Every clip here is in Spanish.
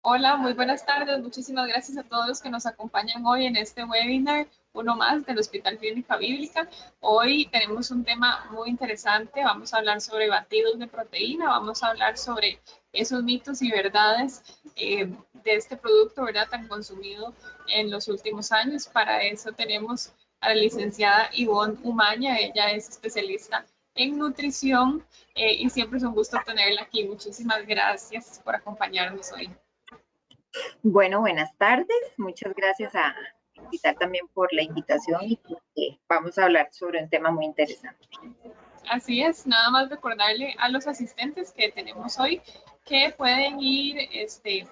Hola, muy buenas tardes. Muchísimas gracias a todos los que nos acompañan hoy en este webinar, uno más del Hospital Clínica Bíblica. Hoy tenemos un tema muy interesante. Vamos a hablar sobre batidos de proteína, vamos a hablar sobre esos mitos y verdades de este producto, ¿verdad? Tan consumido en los últimos años. Para eso tenemos a la licenciada Ivonne Umaña. Ella es especialista en nutrición y siempre es un gusto tenerla aquí. Muchísimas gracias por acompañarnos hoy. Bueno, buenas tardes. Muchas gracias a invitar también por la invitación y porque vamos a hablar sobre un tema muy interesante. Así es, nada más recordarle a los asistentes que tenemos hoy que pueden ir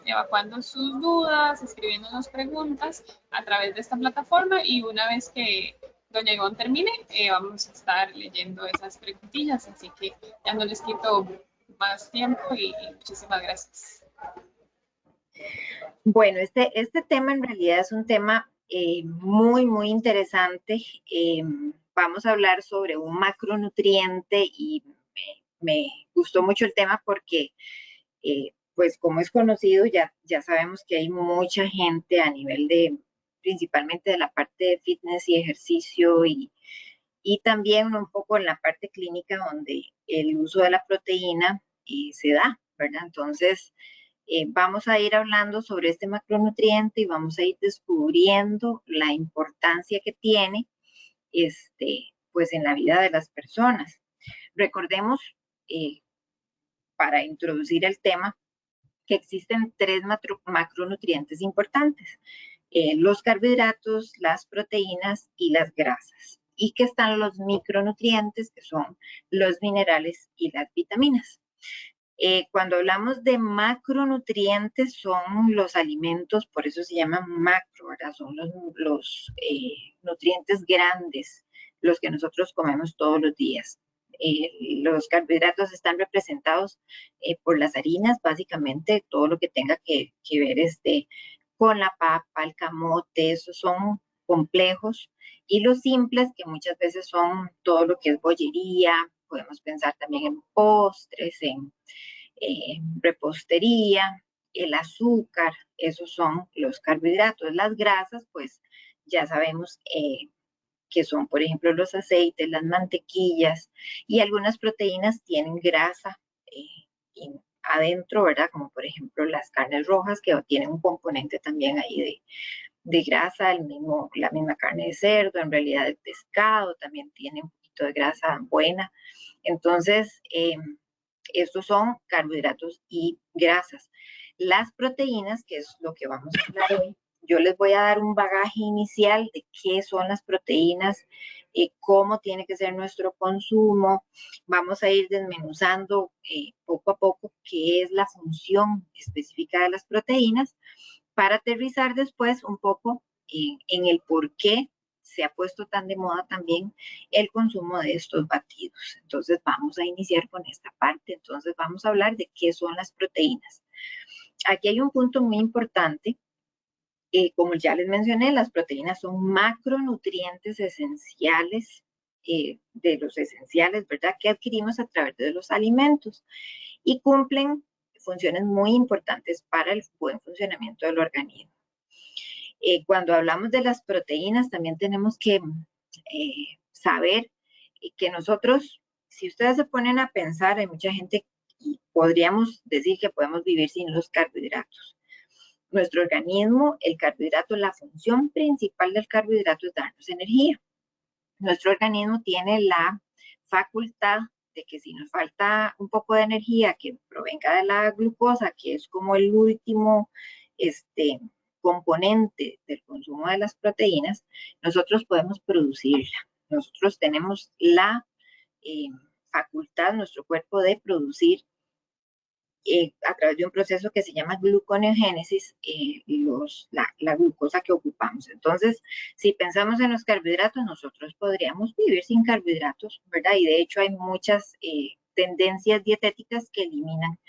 evacuando sus dudas, escribiéndonos preguntas a través de esta plataforma y una vez que doña Ivonne termine, vamos a estar leyendo esas preguntillas, así que ya no les quito más tiempo y muchísimas gracias. Bueno, este tema en realidad es un tema muy interesante. Vamos a hablar sobre un macronutriente y me gustó mucho el tema porque, pues como es conocido, ya sabemos que hay mucha gente a nivel de, principalmente de la parte de fitness y ejercicio y también un poco en la parte clínica donde el uso de la proteína se da, ¿verdad? Entonces, vamos a ir hablando sobre este macronutriente y vamos a ir descubriendo la importancia que tiene pues en la vida de las personas. Recordemos, eh, para introducir el tema, que existen tres macronutrientes importantes, los carbohidratos, las proteínas y las grasas. Y que están los micronutrientes, que son los minerales y las vitaminas. Cuando hablamos de macronutrientes, son los alimentos, por eso se llaman macro, ¿verdad? Son los nutrientes grandes, los que nosotros comemos todos los días. Los carbohidratos están representados por las harinas, básicamente todo lo que tenga que ver con la papa, el camote, esos son complejos. Y los simples, que muchas veces son todo lo que es bollería, podemos pensar también en postres, en repostería, el azúcar, esos son los carbohidratos. Las grasas, pues ya sabemos que son, por ejemplo, los aceites, las mantequillas y algunas proteínas tienen grasa adentro, ¿verdad? Como por ejemplo las carnes rojas que tienen un componente también ahí de grasa, la misma carne de cerdo, en realidad el pescado también tiene un poquito de grasa buena. Entonces, estos son carbohidratos y grasas. Las proteínas, que es lo que vamos a hablar hoy, yo les voy a dar un bagaje inicial de qué son las proteínas, cómo tiene que ser nuestro consumo. Vamos a ir desmenuzando poco a poco qué es la función específica de las proteínas para aterrizar después un poco en el por qué se ha puesto tan de moda también el consumo de estos batidos. Entonces vamos a iniciar con esta parte. Entonces vamos a hablar de qué son las proteínas. Aquí hay un punto muy importante. Como ya les mencioné, las proteínas son macronutrientes esenciales, de los esenciales, ¿verdad? Que adquirimos a través de los alimentos y cumplen funciones muy importantes para el buen funcionamiento del organismo. Cuando hablamos de las proteínas, también tenemos que saber que nosotros, si ustedes se ponen a pensar, hay mucha gente y podríamos decir que podemos vivir sin los carbohidratos. Nuestro organismo, el carbohidrato, la función principal del carbohidrato es darnos energía. Nuestro organismo tiene la facultad de que si nos falta un poco de energía que provenga de la glucosa, que es como el último componente del consumo de las proteínas, nosotros podemos producirla. Nosotros tenemos la facultad, nuestro cuerpo, de producir a través de un proceso que se llama gluconeogénesis, la glucosa que ocupamos. Entonces, si pensamos en los carbohidratos, nosotros podríamos vivir sin carbohidratos, ¿verdad? Y de hecho hay muchas tendencias dietéticas que eliminan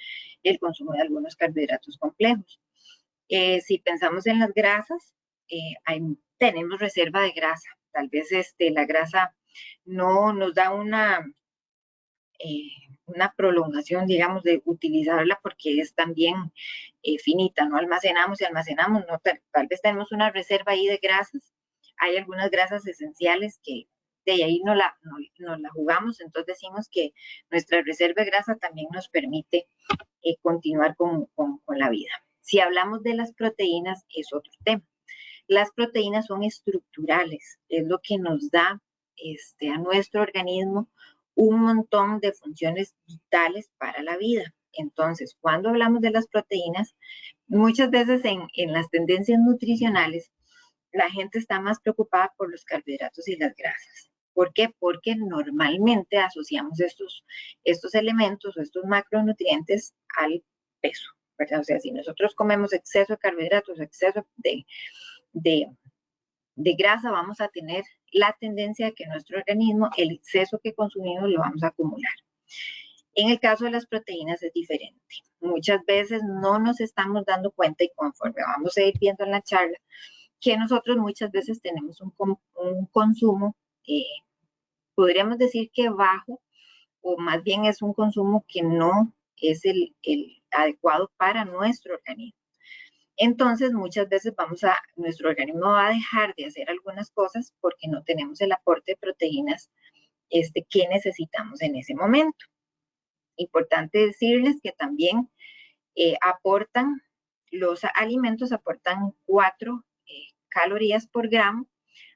el consumo de algunos carbohidratos complejos. Si pensamos en las grasas, tenemos reserva de grasa. Tal vez la grasa no nos da una prolongación, digamos, de utilizarla porque es también finita, no almacenamos y almacenamos, no, tal vez tenemos una reserva ahí de grasas, hay algunas grasas esenciales que de ahí no la jugamos, entonces decimos que nuestra reserva de grasa también nos permite continuar con la vida. Si hablamos de las proteínas, es otro tema. Las proteínas son estructurales, es lo que nos da a nuestro organismo un montón de funciones vitales para la vida. Entonces, cuando hablamos de las proteínas, muchas veces en las tendencias nutricionales, la gente está más preocupada por los carbohidratos y las grasas. ¿Por qué? Porque normalmente asociamos estos elementos o estos macronutrientes al peso, ¿verdad? O sea, si nosotros comemos exceso de carbohidratos, exceso de grasa, vamos a tener la tendencia de que nuestro organismo, el exceso que consumimos, lo vamos a acumular. En el caso de las proteínas es diferente. Muchas veces no nos estamos dando cuenta y conforme vamos a ir viendo en la charla, que nosotros muchas veces tenemos un consumo, podríamos decir que bajo, o más bien es un consumo que no es el adecuado para nuestro organismo. Entonces, muchas veces nuestro organismo va a dejar de hacer algunas cosas porque no tenemos el aporte de proteínas que necesitamos en ese momento. Importante decirles que también los alimentos aportan 4 calorías por gramo,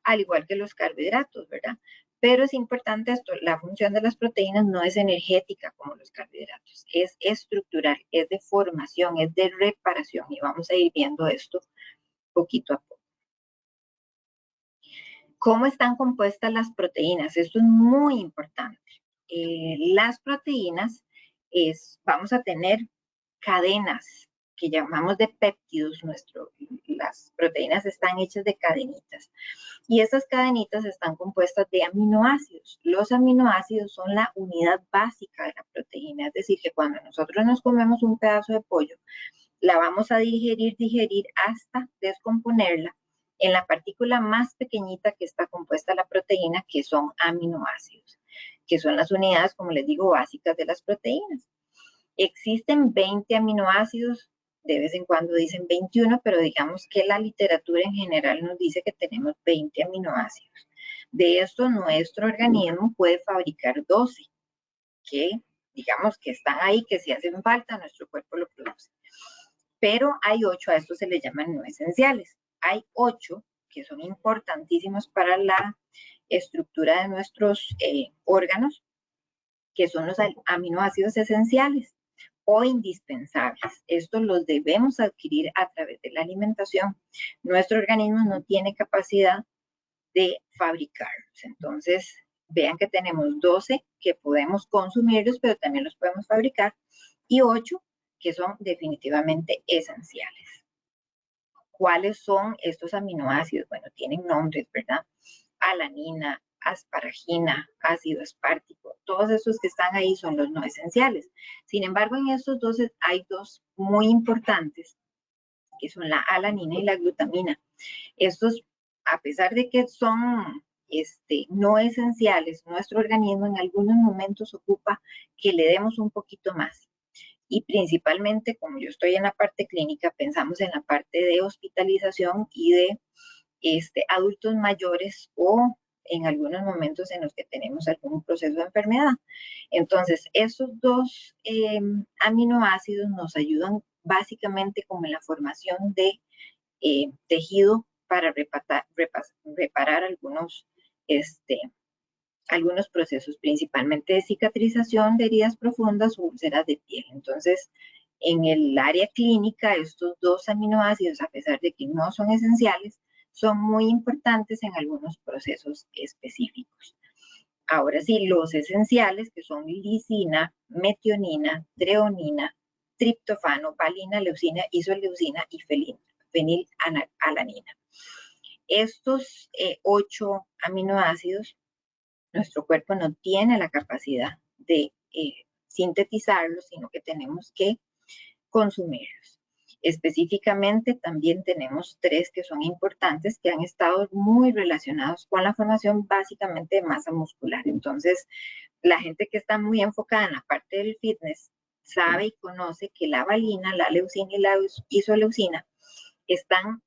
al igual que los carbohidratos, ¿verdad? Pero es importante esto, la función de las proteínas no es energética como los carbohidratos, es estructural, es de formación, es de reparación y vamos a ir viendo esto poquito a poco. ¿Cómo están compuestas las proteínas? Esto es muy importante. Las proteínas vamos a tener cadenas que llamamos de péptidos. Las proteínas están hechas de cadenitas y esas cadenitas están compuestas de aminoácidos. Los aminoácidos son la unidad básica de la proteína, es decir, que cuando nosotros nos comemos un pedazo de pollo, la vamos a digerir hasta descomponerla en la partícula más pequeñita que está compuesta la proteína, que son aminoácidos, que son las unidades, como les digo, básicas de las proteínas. Existen 20 aminoácidos, de vez en cuando dicen 21, pero digamos que la literatura en general nos dice que tenemos 20 aminoácidos. De estos, nuestro organismo puede fabricar 12, que digamos que están ahí, que si hacen falta, nuestro cuerpo lo produce. Pero hay 8, a estos se les llaman no esenciales. Hay 8 que son importantísimos para la estructura de nuestros órganos, que son los aminoácidos esenciales o indispensables. Estos los debemos adquirir a través de la alimentación. Nuestro organismo no tiene capacidad de fabricarlos. Entonces, vean que tenemos 12 que podemos consumirlos, pero también los podemos fabricar, y 8 que son definitivamente esenciales. ¿Cuáles son estos aminoácidos? Bueno, tienen nombres, ¿verdad? Alanina, asparagina, ácido aspartico, todos esos que están ahí son los no esenciales. Sin embargo, en estos 12 hay 2 muy importantes, que son la alanina y la glutamina. Estos, a pesar de que son no esenciales, nuestro organismo en algunos momentos ocupa que le demos un poquito más. Y principalmente, como yo estoy en la parte clínica, pensamos en la parte de hospitalización y de adultos mayores o en algunos momentos en los que tenemos algún proceso de enfermedad. Entonces, esos 2 aminoácidos nos ayudan básicamente como en la formación de tejido para reparar algunos procesos, principalmente de cicatrización de heridas profundas o úlceras de piel. Entonces, en el área clínica, estos 2 aminoácidos, a pesar de que no son esenciales, son muy importantes en algunos procesos específicos. Ahora sí, los esenciales, que son lisina, metionina, treonina, triptofano, valina, leucina, isoleucina y fenilalanina. Estos 8 aminoácidos, nuestro cuerpo no tiene la capacidad de sintetizarlos, sino que tenemos que consumirlos. Específicamente también tenemos 3 que son importantes, que han estado muy relacionados con la formación básicamente de masa muscular. Entonces, la gente que está muy enfocada en la parte del fitness sabe y conoce que la valina, la leucina y la isoleucina están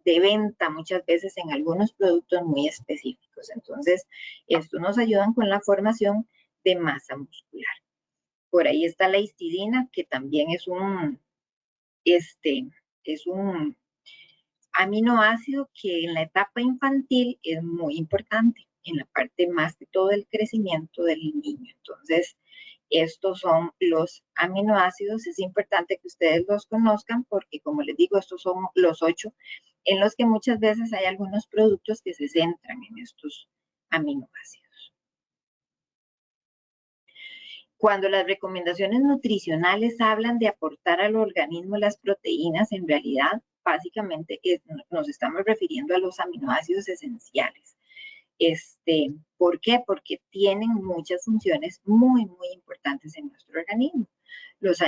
de venta muchas veces en algunos productos muy específicos. Entonces, estos nos ayudan con la formación de masa muscular. Por ahí está la histidina, que también es un aminoácido que en la etapa infantil es muy importante, en la parte más de todo el crecimiento del niño. Entonces, estos son los aminoácidos. Es importante que ustedes los conozcan porque, como les digo, estos son los 8 en los que muchas veces hay algunos productos que se centran en estos aminoácidos. Cuando las recomendaciones nutricionales hablan de aportar al organismo las proteínas, en realidad, básicamente nos estamos refiriendo a los aminoácidos esenciales. ¿Por qué? Porque tienen muchas funciones muy, muy importantes en nuestro organismo. Los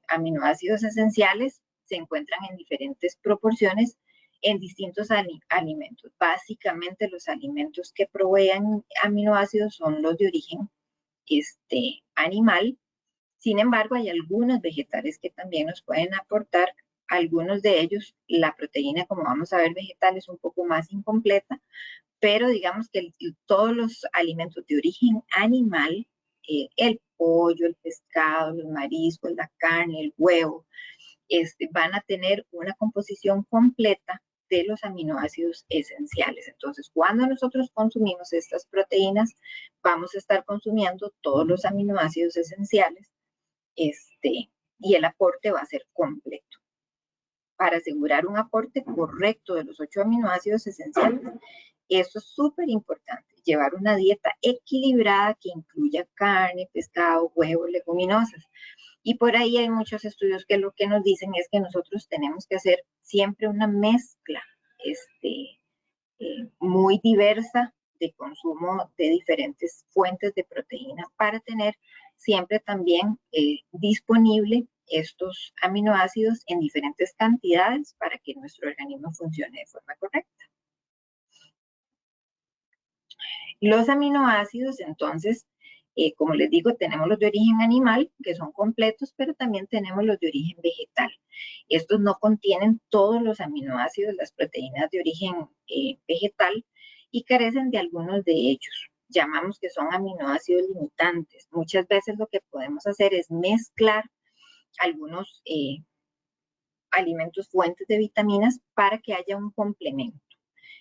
aminoácidos esenciales se encuentran en diferentes proporciones en distintos alimentos. Básicamente, los alimentos que proveen aminoácidos son los de origen animal. Sin embargo, hay algunos vegetales que también nos pueden aportar. Algunos de ellos, la proteína, como vamos a ver, vegetal es un poco más incompleta, pero digamos que todos los alimentos de origen animal, el pollo, el pescado, los mariscos, la carne, el huevo, van a tener una composición completa de los aminoácidos esenciales. Entonces, cuando nosotros consumimos estas proteínas, vamos a estar consumiendo todos los aminoácidos esenciales, y el aporte va a ser completo. Para asegurar un aporte correcto de los 8 aminoácidos esenciales, esto es súper importante, llevar una dieta equilibrada que incluya carne, pescado, huevos, leguminosas. Y por ahí hay muchos estudios que lo que nos dicen es que nosotros tenemos que hacer siempre una mezcla muy diversa de consumo de diferentes fuentes de proteína para tener siempre también disponible estos aminoácidos en diferentes cantidades para que nuestro organismo funcione de forma correcta. Los aminoácidos, entonces, como les digo, tenemos los de origen animal, que son completos, pero también tenemos los de origen vegetal. Estos no contienen todos los aminoácidos, las proteínas de origen vegetal, y carecen de algunos de ellos. Llamamos que son aminoácidos limitantes. Muchas veces lo que podemos hacer es mezclar algunos alimentos fuentes de vitaminas para que haya un complemento.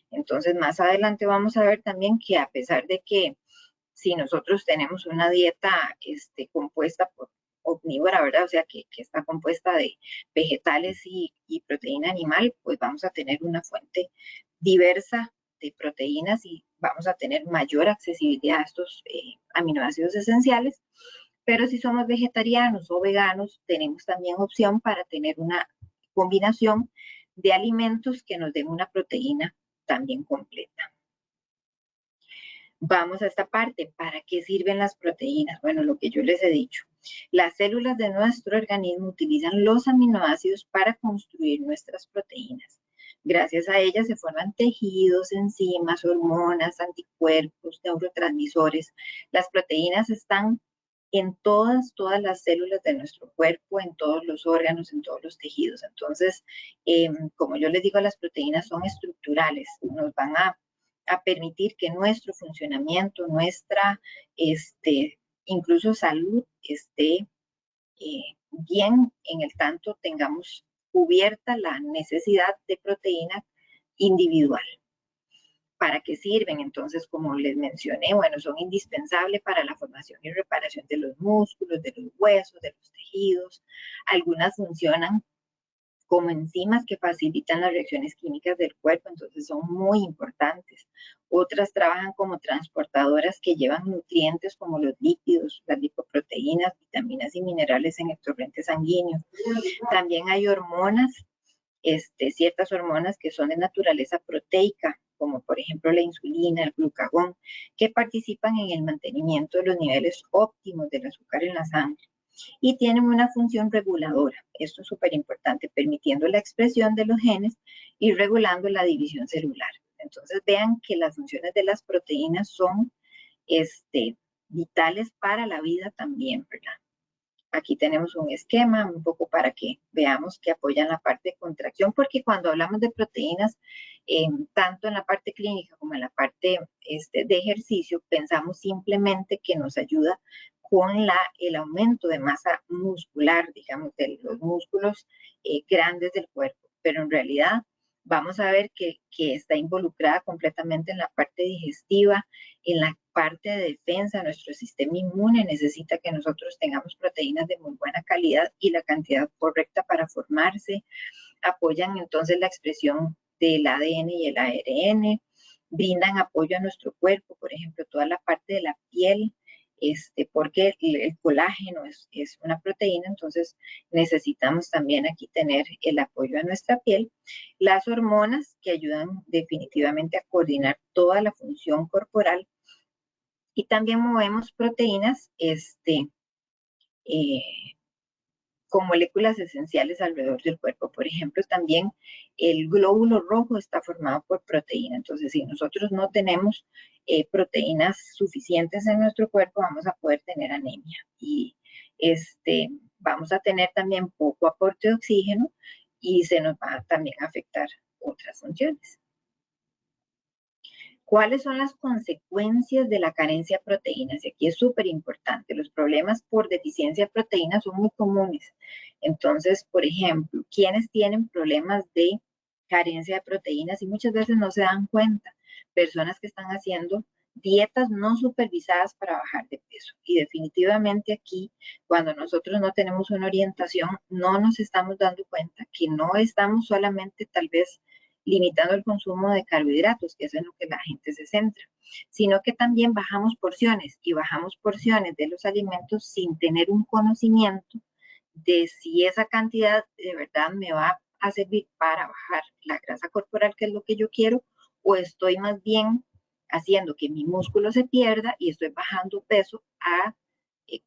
Entonces, más adelante vamos a ver también que a pesar de que si nosotros tenemos una dieta compuesta por omnívora, ¿verdad? O sea, que está compuesta de vegetales y proteína animal, pues vamos a tener una fuente diversa de proteínas y vamos a tener mayor accesibilidad a estos aminoácidos esenciales. Pero si somos vegetarianos o veganos, tenemos también opción para tener una combinación de alimentos que nos den una proteína también completa. Vamos a esta parte. ¿Para qué sirven las proteínas? Bueno, lo que yo les he dicho. Las células de nuestro organismo utilizan los aminoácidos para construir nuestras proteínas. Gracias a ellas se forman tejidos, enzimas, hormonas, anticuerpos, neurotransmisores. Las proteínas están en todas las células de nuestro cuerpo, en todos los órganos, en todos los tejidos. Entonces, como yo les digo, las proteínas son estructurales, nos van a permitir que nuestro funcionamiento, nuestra incluso salud esté bien, en el tanto tengamos cubierta la necesidad de proteína individual. ¿Para qué sirven? Entonces, como les mencioné, bueno, son indispensables para la formación y reparación de los músculos, de los huesos, de los tejidos. Algunas funcionan como enzimas que facilitan las reacciones químicas del cuerpo, entonces son muy importantes. Otras trabajan como transportadoras que llevan nutrientes como los lípidos, las lipoproteínas, vitaminas y minerales en el torrente sanguíneo. También hay hormonas, ciertas hormonas que son de naturaleza proteica, como por ejemplo la insulina, el glucagón, que participan en el mantenimiento de los niveles óptimos del azúcar en la sangre. y tienen una función reguladora. Esto es súper importante, permitiendo la expresión de los genes y regulando la división celular. Entonces vean que las funciones de las proteínas son vitales para la vida también, ¿verdad? Aquí tenemos un esquema un poco para que veamos que apoyan la parte de contracción, porque cuando hablamos de proteínas, tanto en la parte clínica como en la parte de ejercicio, pensamos simplemente que nos ayuda con el aumento de masa muscular, digamos, de los músculos grandes del cuerpo, pero en realidad vamos a ver que está involucrada completamente en la parte digestiva, en la parte de defensa. Nuestro sistema inmune necesita que nosotros tengamos proteínas de muy buena calidad y la cantidad correcta para formarse. Apoyan entonces la expresión del ADN y el ARN, brindan apoyo a nuestro cuerpo, por ejemplo, toda la parte de la piel, porque el colágeno es una proteína, entonces necesitamos también aquí tener el apoyo a nuestra piel. Las hormonas que ayudan definitivamente a coordinar toda la función corporal, y también movemos proteínas con moléculas esenciales alrededor del cuerpo. Por ejemplo, también el glóbulo rojo está formado por proteína. Entonces, si nosotros no tenemos proteínas suficientes en nuestro cuerpo, vamos a poder tener anemia. Y vamos a tener también poco aporte de oxígeno y se nos va también a afectar otras funciones. ¿Cuáles son las consecuencias de la carencia de proteínas? Y aquí es súper importante. Los problemas por deficiencia de proteínas son muy comunes. Entonces, por ejemplo, ¿quiénes tienen problemas de carencia de proteínas y muchas veces no se dan cuenta? Personas que están haciendo dietas no supervisadas para bajar de peso. Y definitivamente aquí, cuando nosotros no tenemos una orientación, no nos estamos dando cuenta que no estamos solamente tal vez limitando el consumo de carbohidratos, que es en lo que la gente se centra, sino que también bajamos porciones y bajamos porciones de los alimentos sin tener un conocimiento de si esa cantidad de verdad me va a servir para bajar la grasa corporal, que es lo que yo quiero, o estoy más bien haciendo que mi músculo se pierda y estoy bajando peso a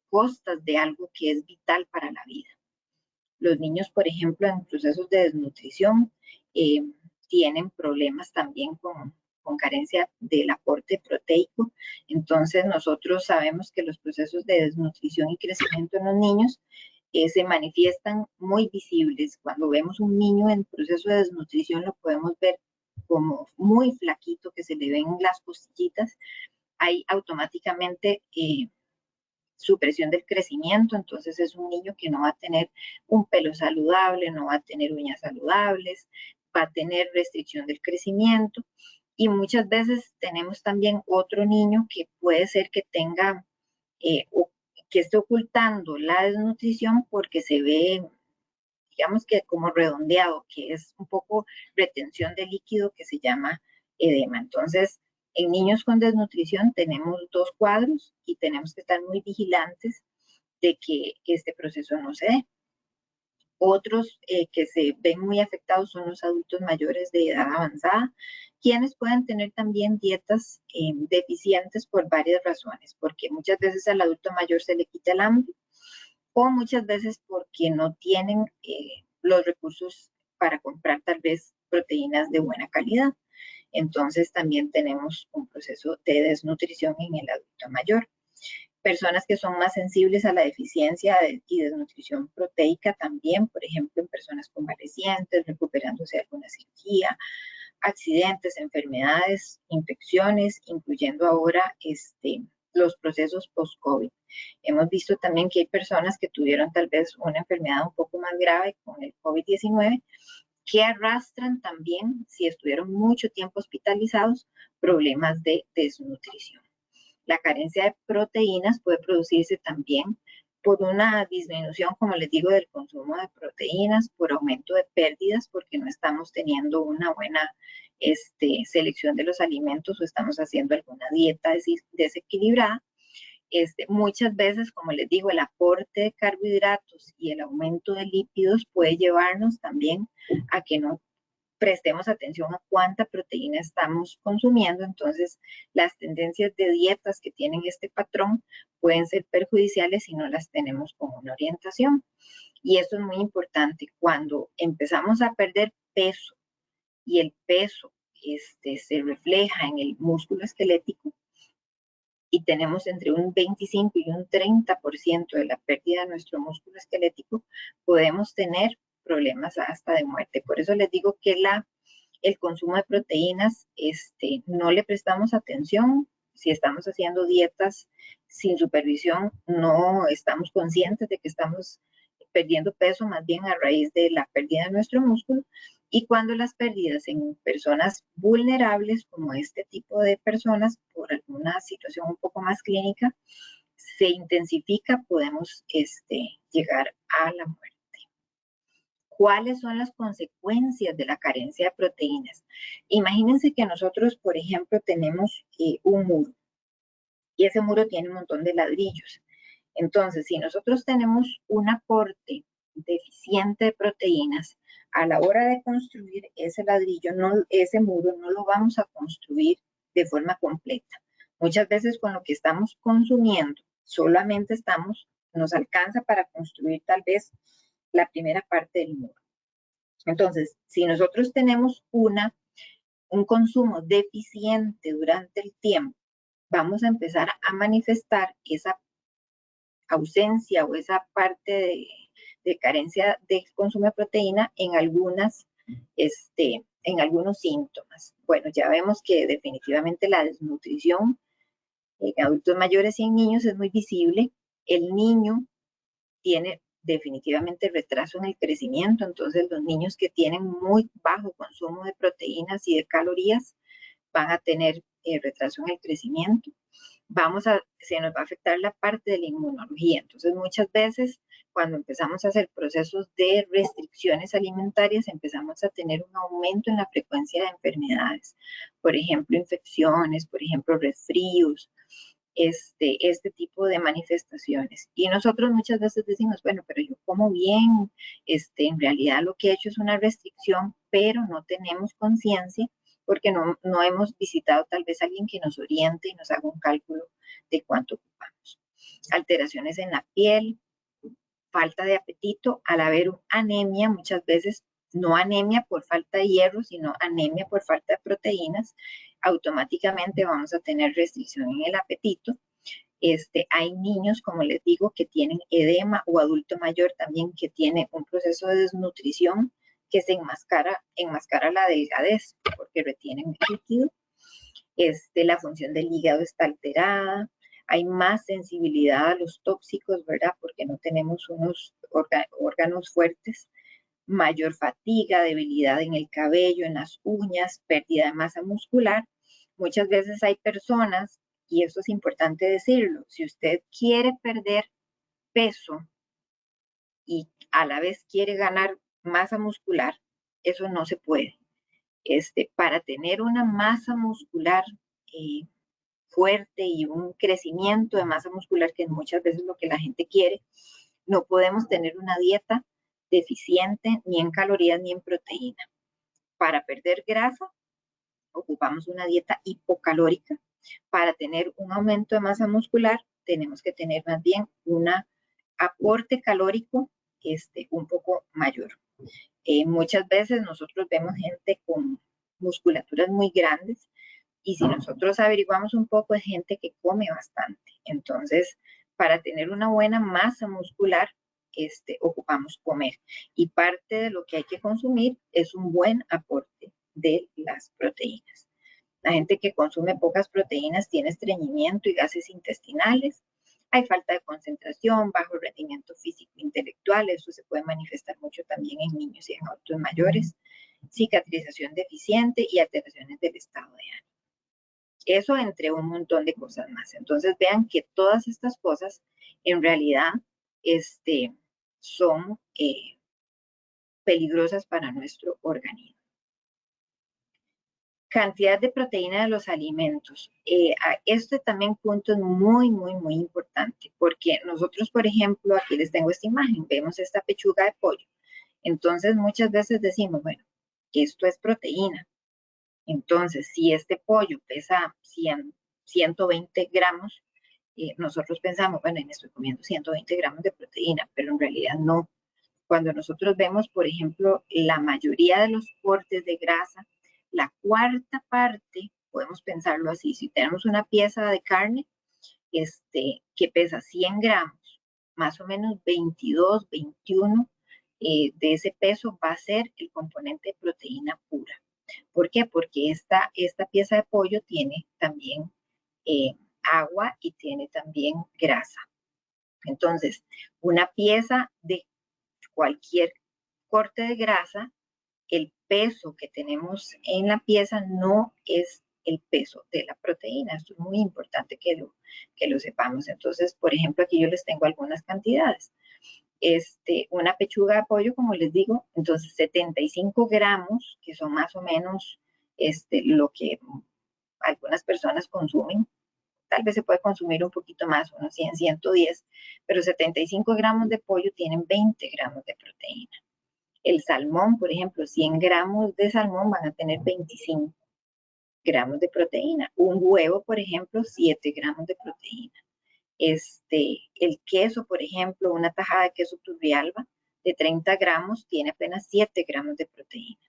costas de algo que es vital para la vida. Los niños, por ejemplo, en procesos de desnutrición, tienen problemas también con carencia del aporte proteico. Entonces, nosotros sabemos que los procesos de desnutrición y crecimiento en los niños se manifiestan muy visibles. Cuando vemos un niño en proceso de desnutrición, lo podemos ver como muy flaquito, que se le ven las costillitas. Hay automáticamente supresión del crecimiento, entonces es un niño que no va a tener un pelo saludable, no va a tener uñas saludables, va a tener restricción del crecimiento, y muchas veces tenemos también otro niño que puede ser que tenga o que esté ocultando la desnutrición porque se ve, digamos que como redondeado, que es un poco retención de líquido, que se llama edema. Entonces, en niños con desnutrición tenemos dos cuadros y tenemos que estar muy vigilantes de que este proceso no se dé. Otros que se ven muy afectados son los adultos mayores de edad avanzada, quienes pueden tener también dietas deficientes por varias razones, porque muchas veces al adulto mayor se le quita el hambre, o muchas veces porque no tienen los recursos para comprar tal vez proteínas de buena calidad. Entonces también tenemos un proceso de desnutrición en el adulto mayor. Personas que son más sensibles a la deficiencia y desnutrición proteica también, por ejemplo, en personas convalecientes, recuperándose de alguna cirugía, accidentes, enfermedades, infecciones, incluyendo ahora los procesos post-COVID. Hemos visto también que hay personas que tuvieron tal vez una enfermedad un poco más grave con el COVID-19, que arrastran también, si estuvieron mucho tiempo hospitalizados, problemas de desnutrición. La carencia de proteínas puede producirse también por una disminución, como les digo, del consumo de proteínas, por aumento de pérdidas, porque no estamos teniendo una buena selección de los alimentos o estamos haciendo alguna dieta desequilibrada. Muchas veces, como les digo, el aporte de carbohidratos y el aumento de lípidos puede llevarnos también a que no prestemos atención a cuánta proteína estamos consumiendo. Entonces, las tendencias de dietas que tienen este patrón pueden ser perjudiciales si no las tenemos con una orientación. Y esto es muy importante. Cuando empezamos a perder peso y el peso se refleja en el músculo esquelético y tenemos entre un 25 y un 30% de la pérdida de nuestro músculo esquelético, podemos tener problemas hasta de muerte. Por eso les digo que el consumo de proteínas, no le prestamos atención. Si estamos haciendo dietas sin supervisión, no estamos conscientes de que estamos perdiendo peso, más bien a raíz de la pérdida de nuestro músculo. Y cuando las pérdidas en personas vulnerables, como este tipo de personas, por alguna situación un poco más clínica, se intensifica, podemos llegar a la muerte. ¿Cuáles son las consecuencias de la carencia de proteínas? Imagínense que nosotros, por ejemplo, tenemos un muro y ese muro tiene un montón de ladrillos. Entonces, si nosotros tenemos un aporte deficiente de proteínas, a la hora de construir ese ladrillo, ese muro, no lo vamos a construir de forma completa. Muchas veces con lo que estamos consumiendo, solamente nos alcanza para construir tal vez la primera parte del muro. Entonces, si nosotros tenemos un consumo deficiente durante el tiempo, vamos a empezar a manifestar esa ausencia o esa parte de carencia de consumo de proteína en algunos síntomas. Bueno, ya vemos que definitivamente la desnutrición en adultos mayores y en niños es muy visible. El niño tiene definitivamente retraso en el crecimiento, entonces los niños que tienen muy bajo consumo de proteínas y de calorías van a tener retraso en el crecimiento. Se nos va a afectar la parte de la inmunología. Entonces, muchas veces, cuando empezamos a hacer procesos de restricciones alimentarias, empezamos a tener un aumento en la frecuencia de enfermedades. Por ejemplo, infecciones, por ejemplo, resfríos, este tipo de manifestaciones. Y nosotros muchas veces decimos, bueno, pero yo como bien, en realidad lo que he hecho es una restricción, pero no tenemos conciencia porque no hemos visitado tal vez a alguien que nos oriente y nos haga un cálculo de cuánto ocupamos. Alteraciones en la piel, falta de apetito, al haber anemia, muchas veces no anemia por falta de hierro, sino anemia por falta de proteínas, automáticamente vamos a tener restricción en el apetito. Hay niños, como les digo, que tienen edema o adulto mayor también que tiene un proceso de desnutrición que se enmascara la delgadez porque retienen el líquido. La función del hígado está alterada, hay más sensibilidad a los tóxicos, ¿verdad? Porque no tenemos unos órganos fuertes, mayor fatiga, debilidad en el cabello, en las uñas, pérdida de masa muscular. Muchas veces hay personas, y eso es importante decirlo, si usted quiere perder peso y a la vez quiere ganar masa muscular, eso no se puede. Para tener una masa muscular fuerte y un crecimiento de masa muscular, que es muchas veces lo que la gente quiere, no podemos tener una dieta deficiente ni en calorías ni en proteína. Para perder grasa, ocupamos una dieta hipocalórica. Para tener un aumento de masa muscular, tenemos que tener más bien un aporte calórico un poco mayor. Muchas veces nosotros vemos gente con musculaturas muy grandes y si nosotros averiguamos un poco es gente que come bastante. Entonces, para tener una buena masa muscular, ocupamos comer. Y parte de lo que hay que consumir es un buen aporte de las proteínas. La gente que consume pocas proteínas tiene estreñimiento y gases intestinales. Hay falta de concentración, bajo rendimiento físico e intelectual, eso se puede manifestar mucho también en niños y en adultos mayores, cicatrización deficiente y alteraciones del estado de ánimo. Eso entre un montón de cosas más. Entonces vean que todas estas cosas en realidad son peligrosas para nuestro organismo. Cantidad de proteína de los alimentos. Este también punto es muy, muy, muy importante porque nosotros, por ejemplo, aquí les tengo esta imagen, vemos esta pechuga de pollo. Entonces muchas veces decimos, bueno, esto es proteína. Entonces, si este pollo pesa 120 gramos, nosotros pensamos, bueno, me estoy comiendo 120 gramos de proteína, pero en realidad no. Cuando nosotros vemos, por ejemplo, la mayoría de los cortes de grasa, la cuarta parte, podemos pensarlo así, si tenemos una pieza de carne que pesa 100 gramos, más o menos 22, 21 de ese peso va a ser el componente de proteína pura. ¿Por qué? Porque esta pieza de pollo tiene también agua y tiene también grasa. Entonces, una pieza de cualquier corte de grasa, el peso que tenemos en la pieza no es el peso de la proteína. Esto es muy importante que lo sepamos. Entonces, por ejemplo, aquí yo les tengo algunas cantidades. Una pechuga de pollo, como les digo, entonces 75 gramos, que son más o menos lo que algunas personas consumen. Tal vez se puede consumir un poquito más, unos 100, 110, pero 75 gramos de pollo tienen 20 gramos de proteína. El salmón, por ejemplo, 100 gramos de salmón van a tener 25 gramos de proteína. Un huevo, por ejemplo, 7 gramos de proteína. El queso, por ejemplo, una tajada de queso Turrialba de 30 gramos tiene apenas 7 gramos de proteína.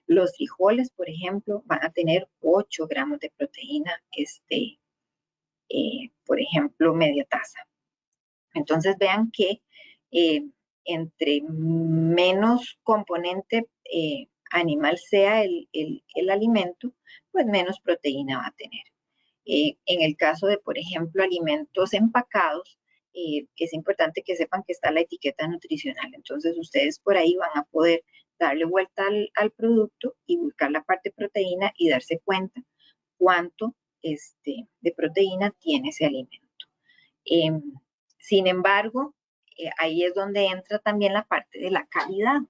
Los frijoles, por ejemplo, van a tener 8 gramos de proteína, por ejemplo, media taza. Entonces vean que entre menos componente animal sea el alimento, pues menos proteína va a tener. En el caso de, por ejemplo, alimentos empacados, es importante que sepan que está la etiqueta nutricional. Entonces ustedes por ahí van a poder darle vuelta al producto y buscar la parte proteína y darse cuenta cuánto de proteína tiene ese alimento. Sin embargo, ahí es donde entra también la parte de la calidad,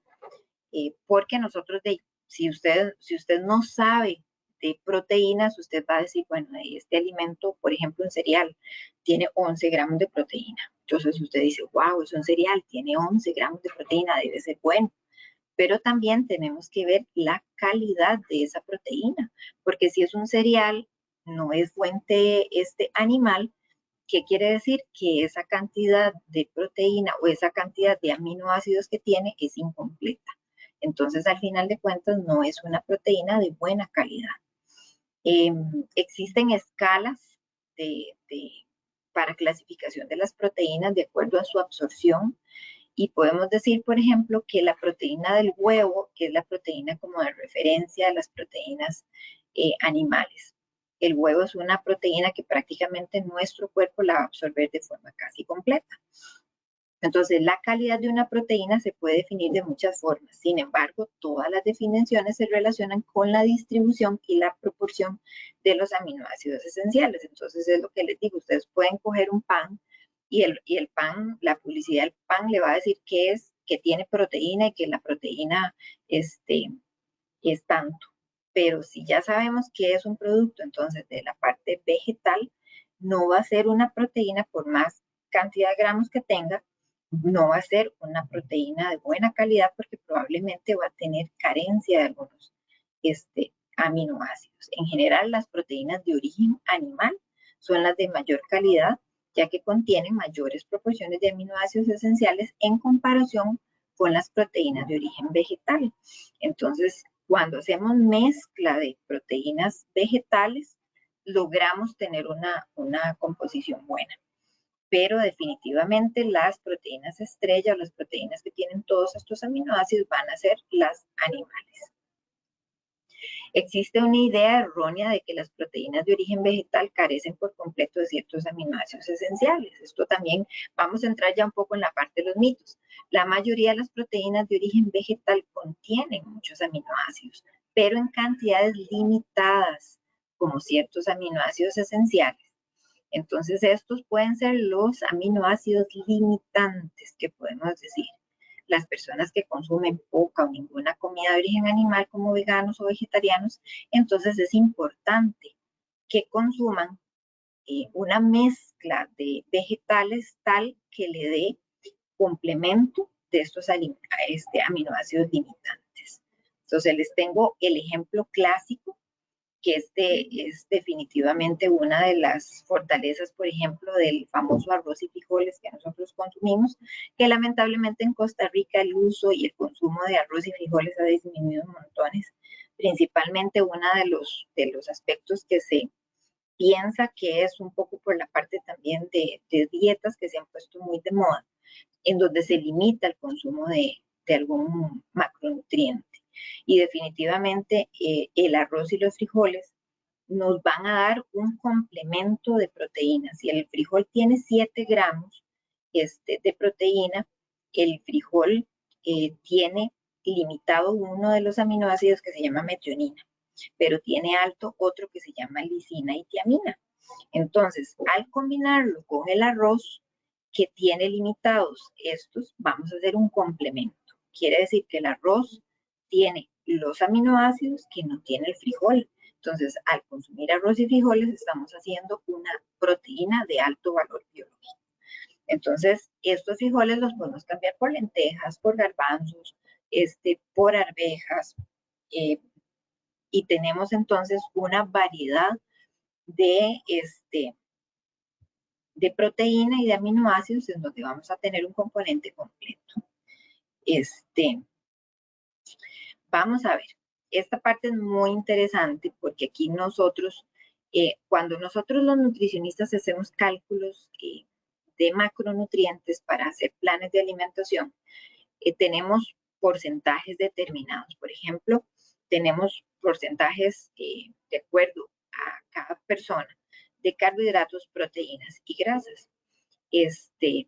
porque nosotros, si usted no sabe de proteínas, usted va a decir, bueno, este alimento, por ejemplo, un cereal, tiene 11 gramos de proteína. Entonces usted dice, wow, es un cereal, tiene 11 gramos de proteína, debe ser bueno. Pero también tenemos que ver la calidad de esa proteína, porque si es un cereal, no es fuente animal. ¿Qué quiere decir? Que esa cantidad de proteína o esa cantidad de aminoácidos que tiene es incompleta. Entonces, al final de cuentas, no es una proteína de buena calidad. Existen escalas para clasificación de las proteínas de acuerdo a su absorción y podemos decir, por ejemplo, que la proteína del huevo, que es la proteína como de referencia a las proteínas animales. El huevo es una proteína que prácticamente nuestro cuerpo la va a absorber de forma casi completa. Entonces, la calidad de una proteína se puede definir de muchas formas. Sin embargo, todas las definiciones se relacionan con la distribución y la proporción de los aminoácidos esenciales. Entonces, es lo que les digo, ustedes pueden coger un pan y el pan, la publicidad del pan le va a decir que tiene proteína y que la proteína es tanto. Pero si ya sabemos que es un producto, entonces de la parte vegetal, no va a ser una proteína por más cantidad de gramos que tenga, no va a ser una proteína de buena calidad porque probablemente va a tener carencia de algunos aminoácidos. En general, las proteínas de origen animal son las de mayor calidad, ya que contienen mayores proporciones de aminoácidos esenciales en comparación con las proteínas de origen vegetal. Entonces, cuando hacemos mezcla de proteínas vegetales, logramos tener una composición buena. Pero definitivamente las proteínas estrella o las proteínas que tienen todos estos aminoácidos van a ser las animales. Existe una idea errónea de que las proteínas de origen vegetal carecen por completo de ciertos aminoácidos esenciales. Esto también, vamos a entrar ya un poco en la parte de los mitos. La mayoría de las proteínas de origen vegetal contienen muchos aminoácidos, pero en cantidades limitadas, como ciertos aminoácidos esenciales. Entonces, estos pueden ser los aminoácidos limitantes que podemos decir. Las personas que consumen poca o ninguna comida de origen animal como veganos o vegetarianos, entonces es importante que consuman una mezcla de vegetales tal que le dé complemento de estos aminoácidos limitantes. Entonces les tengo el ejemplo clásico, que es definitivamente una de las fortalezas, por ejemplo, del famoso arroz y frijoles que nosotros consumimos, que lamentablemente en Costa Rica el uso y el consumo de arroz y frijoles ha disminuido montones. Principalmente uno de los aspectos que se piensa que es un poco por la parte también de dietas que se han puesto muy de moda, en donde se limita el consumo de algún macronutriente. Y definitivamente el arroz y los frijoles nos van a dar un complemento de proteínas. Si el frijol tiene 7 gramos de proteína, el frijol tiene limitado uno de los aminoácidos que se llama metionina, pero tiene alto otro que se llama lisina y tiamina. Entonces, al combinarlo con el arroz, que tiene limitados estos, vamos a hacer un complemento. Quiere decir que el arroz tiene los aminoácidos que no tiene el frijol. Entonces, al consumir arroz y frijoles, estamos haciendo una proteína de alto valor biológico. Entonces, estos frijoles los podemos cambiar por lentejas, por garbanzos, por arvejas, y tenemos entonces una variedad de, de proteína y de aminoácidos en donde vamos a tener un componente completo. Vamos a ver, esta parte es muy interesante porque aquí nosotros, cuando nosotros los nutricionistas hacemos cálculos de macronutrientes para hacer planes de alimentación, tenemos porcentajes determinados. Por ejemplo, tenemos porcentajes de acuerdo a cada persona de carbohidratos, proteínas y grasas.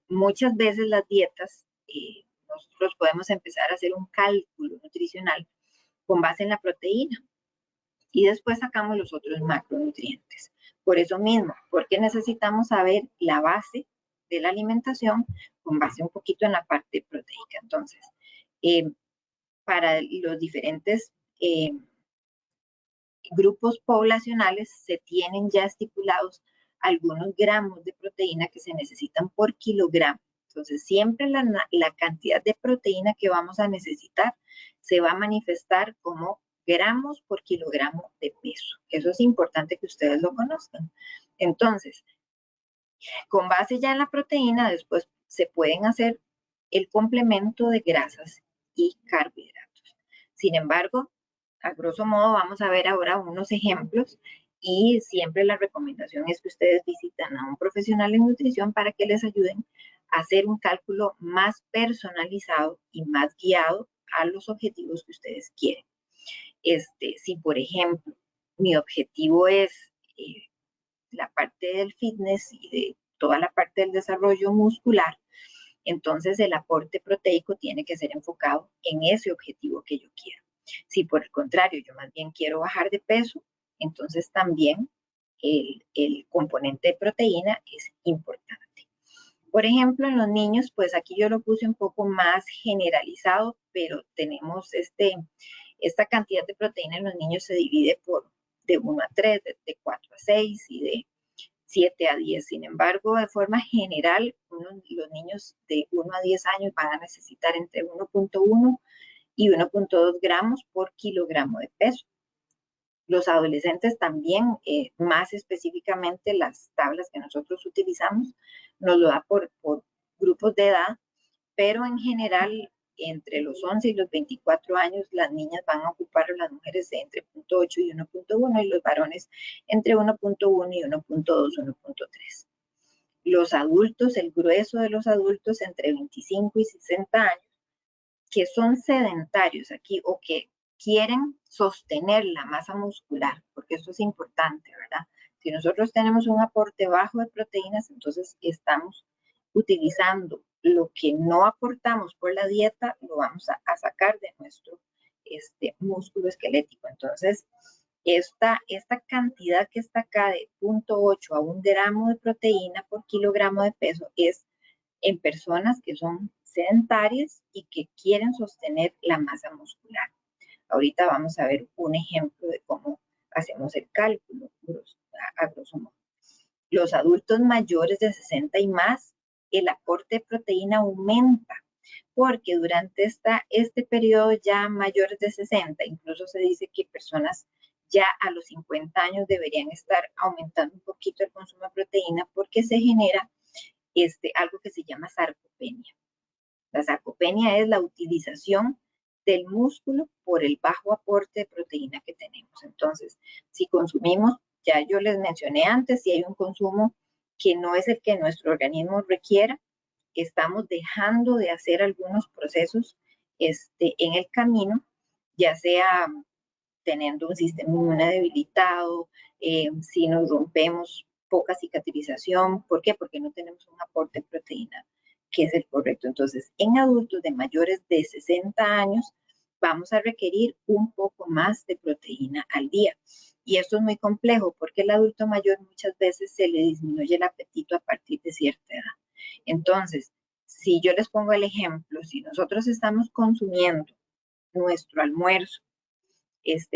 Muchas veces las dietas, nosotros podemos empezar a hacer un cálculo nutricional con base en la proteína y después sacamos los otros macronutrientes. Por eso mismo, porque necesitamos saber la base de la alimentación con base un poquito en la parte proteica. Entonces, para los diferentes grupos poblacionales se tienen ya estipulados algunos gramos de proteína que se necesitan por kilogramo. Entonces, siempre la cantidad de proteína que vamos a necesitar se va a manifestar como gramos por kilogramo de peso. Eso es importante que ustedes lo conozcan. Entonces, con base ya en la proteína, después se pueden hacer el complemento de grasas y carbohidratos. Sin embargo, a grosso modo vamos a ver ahora unos ejemplos y siempre la recomendación es que ustedes visiten a un profesional en nutrición para que les ayuden a hacer un cálculo más personalizado y más guiado a los objetivos que ustedes quieren. Si por ejemplo mi objetivo es la parte del fitness y de toda la parte del desarrollo muscular, entonces el aporte proteico tiene que ser enfocado en ese objetivo que yo quiero. Si por el contrario yo más bien quiero bajar de peso, entonces también el componente de proteína es importante. Por ejemplo, en los niños, pues aquí yo lo puse un poco más generalizado, pero tenemos esta cantidad de proteína en los niños se divide por de 1 a 3, de 4 a 6 y de 7 a 10. Sin embargo, de forma general, los niños de 1 a 10 años van a necesitar entre 1.1 y 1.2 gramos por kilogramo de peso. Los adolescentes también, más específicamente las tablas que nosotros utilizamos, nos lo da por grupos de edad, pero en general entre los 11 y los 24 años las niñas van a ocupar, las mujeres de entre 0.8 y 1.1 y los varones entre 1.1 y 1.2, 1.3. Los adultos, el grueso de los adultos entre 25 y 60 años, que son sedentarios aquí o que quieren sostener la masa muscular, porque esto es importante, ¿verdad? Si nosotros tenemos un aporte bajo de proteínas, entonces estamos utilizando lo que no aportamos por la dieta, lo vamos a sacar de nuestro músculo esquelético. Entonces, esta cantidad que está acá de 0.8 a 1 gramo de proteína por kilogramo de peso es en personas que son sedentarias y que quieren sostener la masa muscular. Ahorita vamos a ver un ejemplo de cómo hacemos el cálculo a grosso modo. Los adultos mayores de 60 y más, el aporte de proteína aumenta porque durante este periodo ya mayores de 60, incluso se dice que personas ya a los 50 años deberían estar aumentando un poquito el consumo de proteína porque se genera algo que se llama sarcopenia. La sarcopenia es la utilización del músculo por el bajo aporte de proteína que tenemos. Entonces, si consumimos, ya yo les mencioné antes, si hay un consumo que no es el que nuestro organismo requiera, estamos dejando de hacer algunos procesos en el camino, ya sea teniendo un sistema inmune debilitado, si nos rompemos, poca cicatrización. ¿Por qué? Porque no tenemos un aporte de proteína que es el correcto. Entonces, en adultos de mayores de 60 años, vamos a requerir un poco más de proteína al día. Y esto es muy complejo porque el adulto mayor muchas veces se le disminuye el apetito a partir de cierta edad. Entonces, si yo les pongo el ejemplo, si nosotros estamos consumiendo nuestro almuerzo,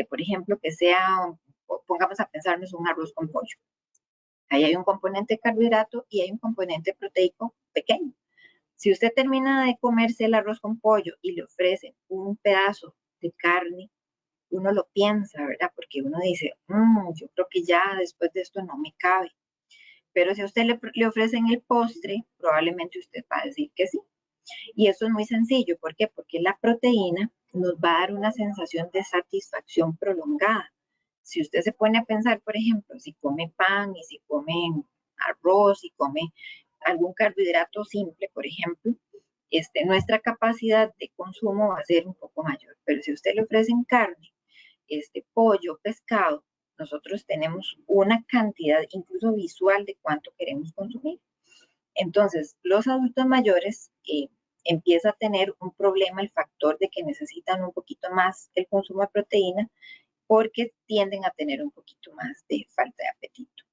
por ejemplo, que sea, pongamos a pensarnos un arroz con pollo. Ahí hay un componente de carbohidrato y hay un componente proteico pequeño. Si usted termina de comerse el arroz con pollo y le ofrecen un pedazo de carne, uno lo piensa, ¿verdad? Porque uno dice, yo creo que ya después de esto no me cabe. Pero si a usted le ofrecen el postre, probablemente usted va a decir que sí. Y eso es muy sencillo. ¿Por qué? Porque la proteína nos va a dar una sensación de satisfacción prolongada. Si usted se pone a pensar, por ejemplo, si come pan y si come arroz y come algún carbohidrato simple, por ejemplo, nuestra capacidad de consumo va a ser un poco mayor. Pero si usted le ofrecen carne, pollo, pescado, nosotros tenemos una cantidad incluso visual de cuánto queremos consumir. Entonces, los adultos mayores empieza a tener un problema el factor de que necesitan un poquito más el consumo de proteína porque tienden a tener un poquito más de falta de apetito.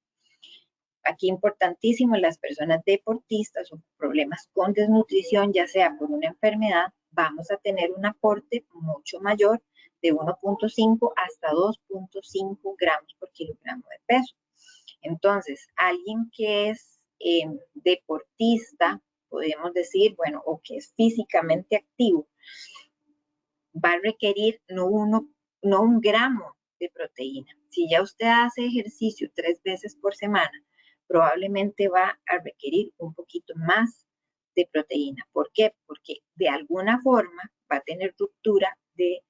Aquí importantísimo, las personas deportistas o problemas con desnutrición, ya sea por una enfermedad, vamos a tener un aporte mucho mayor de 1.5 hasta 2.5 gramos por kilogramo de peso. Entonces, alguien que es deportista, podemos decir, bueno, o que es físicamente activo, va a requerir no un gramo de proteína. Si ya usted hace ejercicio 3 veces por semana, probablemente va a requerir un poquito más de proteína. ¿Por qué? Porque de alguna forma va a tener ruptura de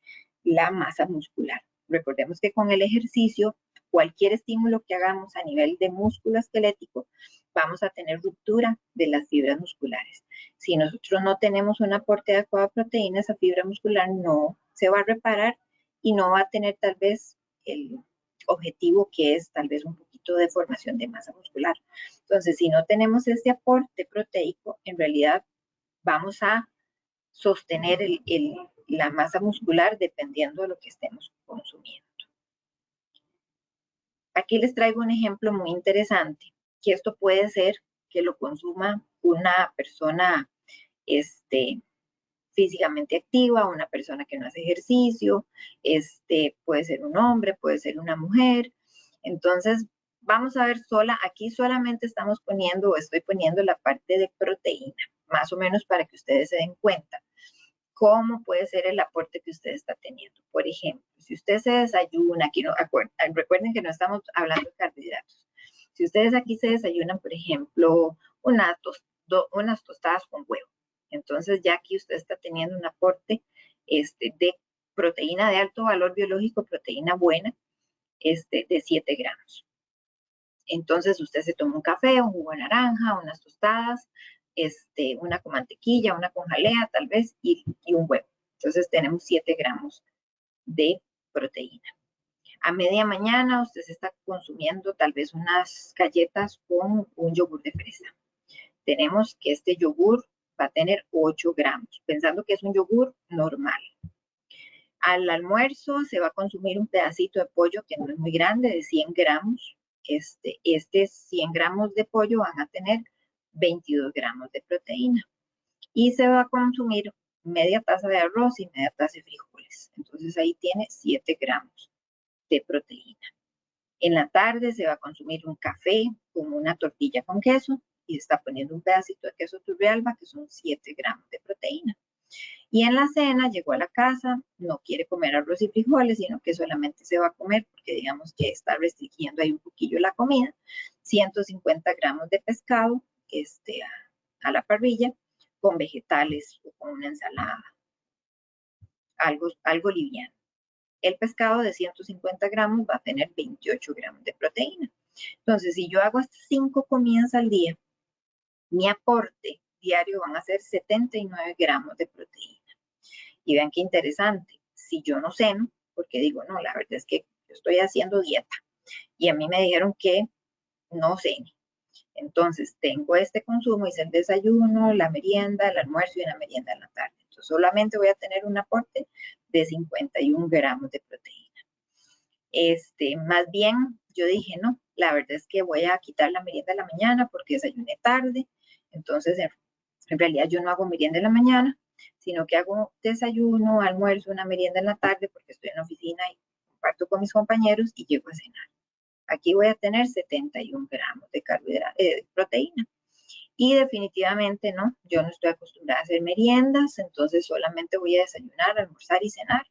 la masa muscular. Recordemos que con el ejercicio, cualquier estímulo que hagamos a nivel de músculo esquelético, vamos a tener ruptura de las fibras musculares. Si nosotros no tenemos un aporte adecuado de proteína, esa fibra muscular no se va a reparar y no va a tener tal vez el objetivo que es tal vez un poquito de formación de masa muscular. Entonces, si no tenemos este aporte proteico, en realidad vamos a sostener la masa muscular dependiendo de lo que estemos consumiendo. Aquí les traigo un ejemplo muy interesante, que esto puede ser que lo consuma una persona físicamente activa, una persona que no hace ejercicio, puede ser un hombre, puede ser una mujer. Entonces, vamos a ver aquí solamente estamos poniendo o estoy poniendo la parte de proteína, más o menos para que ustedes se den cuenta cómo puede ser el aporte que usted está teniendo. Por ejemplo, si usted se desayuna, aquí no, recuerden que no estamos hablando de carbohidratos. Si ustedes aquí se desayunan, por ejemplo, unas tostadas con huevo, entonces ya aquí usted está teniendo un aporte de proteína de alto valor biológico, proteína buena, de 7 gramos. Entonces usted se toma un café, un jugo de naranja, unas tostadas, una con mantequilla, una con jalea tal vez y un huevo. Entonces tenemos 7 gramos de proteína. A media mañana usted se está consumiendo tal vez unas galletas con un yogur de fresa. Tenemos que este yogur va a tener 8 gramos, pensando que es un yogur normal. Al almuerzo se va a consumir un pedacito de pollo que no es muy grande, de 100 gramos. 100 gramos de pollo van a tener 22 gramos de proteína. Y se va a consumir media taza de arroz y media taza de frijoles. Entonces ahí tiene 7 gramos de proteína. En la tarde se va a consumir un café con una tortilla con queso y está poniendo un pedacito de queso Turrialba, que son 7 gramos de proteína. Y en la cena llegó a la casa, no quiere comer arroz y frijoles, sino que solamente se va a comer, porque digamos que está restringiendo ahí un poquillo la comida, 150 gramos de pescado a la parrilla, con vegetales o con una ensalada, algo liviano. El pescado de 150 gramos va a tener 28 gramos de proteína. Entonces, si yo hago estas 5 comidas al día, mi aporte diario van a ser 79 gramos de proteína. Y vean qué interesante, si yo no ceno, porque digo, no, la verdad es que yo estoy haciendo dieta y a mí me dijeron que no cene. Entonces, tengo este consumo, hice el desayuno, la merienda, el almuerzo y la merienda en la tarde. Entonces, solamente voy a tener un aporte de 51 gramos de proteína. Más bien, yo dije, no, la verdad es que voy a quitar la merienda de la mañana porque desayuné tarde. Entonces, en realidad yo no hago merienda en la mañana, sino que hago desayuno, almuerzo, una merienda en la tarde porque estoy en la oficina y comparto con mis compañeros y llego a cenar. Aquí voy a tener 71 gramos de proteína. Y definitivamente no, yo no estoy acostumbrada a hacer meriendas, entonces solamente voy a desayunar, almorzar y cenar.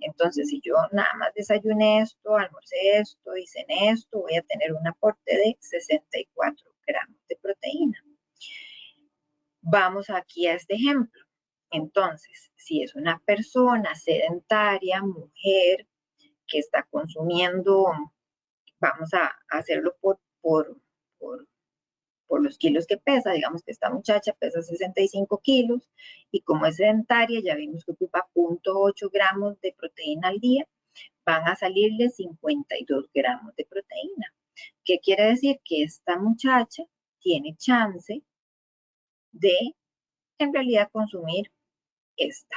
Entonces, si yo nada más desayuné esto, almorcé esto y cené esto, voy a tener un aporte de 64 gramos de proteína. Vamos aquí a este ejemplo. Entonces, si es una persona sedentaria, mujer, que está consumiendo, vamos a hacerlo por los kilos que pesa, digamos que esta muchacha pesa 65 kilos y como es sedentaria, ya vimos que ocupa 0.8 gramos de proteína al día, van a salirle 52 gramos de proteína. ¿Qué quiere decir? Que esta muchacha tiene chance de en realidad consumir esta,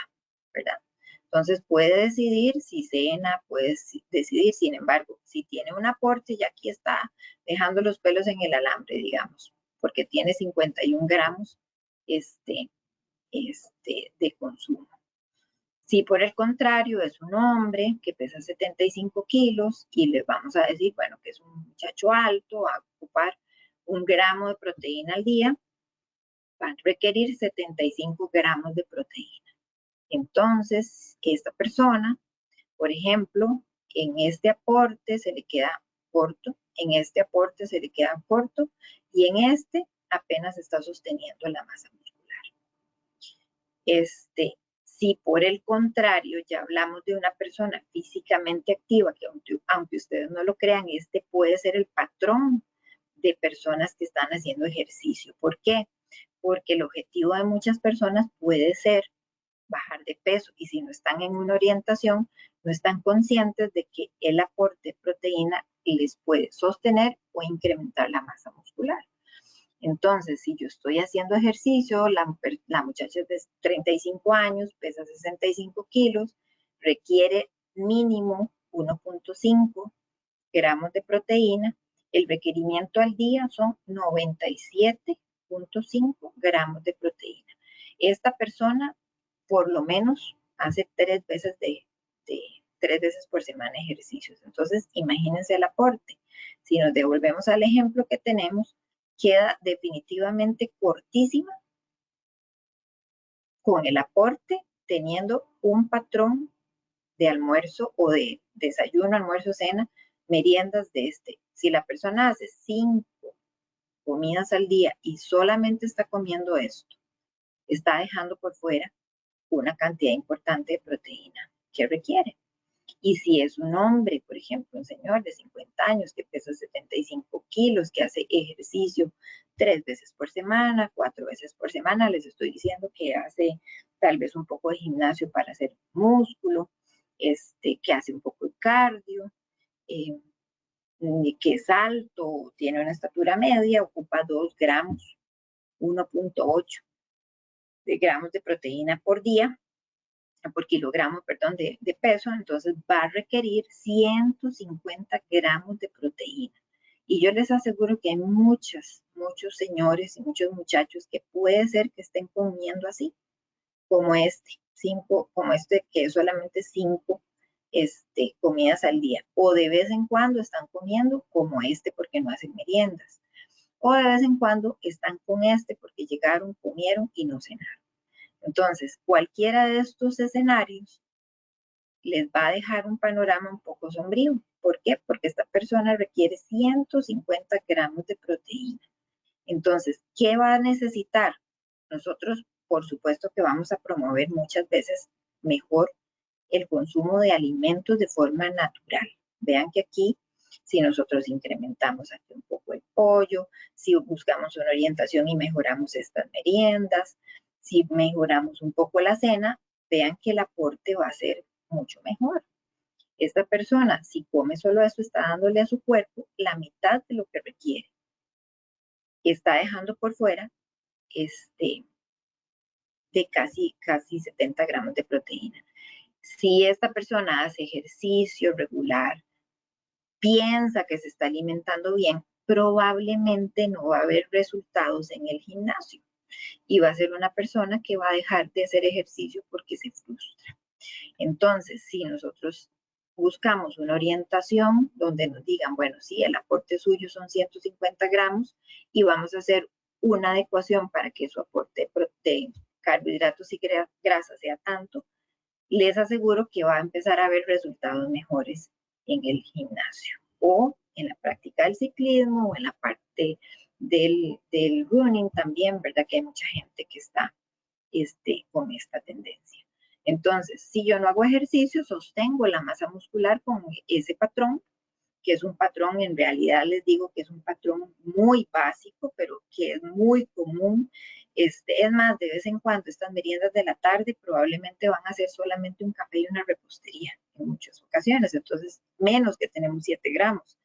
¿verdad? Entonces puede decidir si cena, puede decidir, sin embargo, si tiene un aporte, y aquí está dejando los pelos en el alambre, digamos, porque tiene 51 gramos de consumo. Si por el contrario es un hombre que pesa 75 kilos y le vamos a decir, bueno, que es un muchacho alto, va a ocupar 1 gramo de proteína al día, va a requerir 75 gramos de proteína. Entonces, esta persona, por ejemplo, en este aporte se le queda corto, en este aporte se le queda corto y en este apenas está sosteniendo la masa muscular. Si por el contrario ya hablamos de una persona físicamente activa, que aunque ustedes no lo crean, este puede ser el patrón de personas que están haciendo ejercicio. ¿Por qué? Porque el objetivo de muchas personas puede ser bajar de peso y si no están en una orientación, no están conscientes de que el aporte de proteína les puede sostener o incrementar la masa muscular. Entonces, si yo estoy haciendo ejercicio, la muchacha es de 35 años, pesa 65 kilos, requiere mínimo 1.5 gramos de proteína, el requerimiento al día son 97.5 gramos de proteína. Esta persona por lo menos hace 3 veces por semana ejercicios. Entonces, imagínense el aporte. Si nos devolvemos al ejemplo que tenemos, queda definitivamente cortísima con el aporte teniendo un patrón de almuerzo o de desayuno, almuerzo, cena, meriendas de Si la persona hace 5 comidas al día y solamente está comiendo esto, está dejando por fuera una cantidad importante de proteína que requiere. Y si es un hombre, por ejemplo, un señor de 50 años que pesa 75 kilos, que hace ejercicio 3 veces por semana, 4 veces por semana, les estoy diciendo que hace tal vez un poco de gimnasio para hacer músculo, que hace un poco de cardio, que es alto, tiene una estatura media, ocupa 2 gramos, 1.8 de gramos de proteína por día, por kilogramo, perdón, de peso, entonces va a requerir 150 gramos de proteína. Y yo les aseguro que hay muchos señores y muchos muchachos que puede ser que estén comiendo así, como que es solamente 5 comidas al día. O de vez en cuando están comiendo como porque no hacen meriendas. o de vez en cuando están con porque llegaron, comieron y no cenaron. Entonces, cualquiera de estos escenarios les va a dejar un panorama un poco sombrío. ¿Por qué? Porque esta persona requiere 150 gramos de proteína. Entonces, ¿qué va a necesitar? Nosotros, por supuesto que vamos a promover muchas veces mejor el consumo de alimentos de forma natural. Vean que aquí, si nosotros incrementamos aquí un poco el pollo, si buscamos una orientación y mejoramos estas meriendas, si mejoramos un poco la cena, vean que el aporte va a ser mucho mejor. Esta persona, si come solo eso, está dándole a su cuerpo la mitad de lo que requiere. Está dejando por fuera de casi 70 gramos de proteína. Si esta persona hace ejercicio regular, piensa que se está alimentando bien, probablemente no va a haber resultados en el gimnasio y va a ser una persona que va a dejar de hacer ejercicio porque se frustra. Entonces, si nosotros buscamos una orientación donde nos digan, bueno, sí, el aporte suyo son 150 gramos y vamos a hacer una adecuación para que su aporte de carbohidratos y grasas sea tanto, les aseguro que va a empezar a ver resultados mejores en el gimnasio o en la práctica del ciclismo o en la parte del running también, ¿verdad? Que hay mucha gente que está con esta tendencia. Entonces, si yo no hago ejercicio, sostengo la masa muscular con ese patrón, que es un patrón, en realidad les digo que es un patrón muy básico, pero que es muy común. Es más, de vez en cuando estas meriendas de la tarde probablemente van a ser solamente un café y una repostería en muchas ocasiones, entonces menos que tenemos 7 gramos.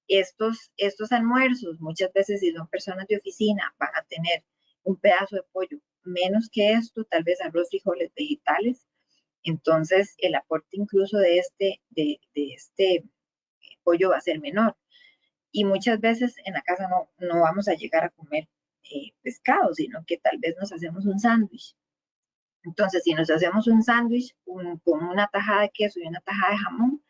Estos almuerzos, muchas veces si son personas de oficina, van a tener un pedazo de pollo, menos que esto, tal vez arroz, frijoles, vegetales. Entonces, el aporte incluso de este pollo va a ser menor. Y muchas veces en la casa no vamos a llegar a comer pescado, sino que tal vez nos hacemos un sándwich. Entonces, si nos hacemos un sándwich con una tajada de queso y una tajada de jamón,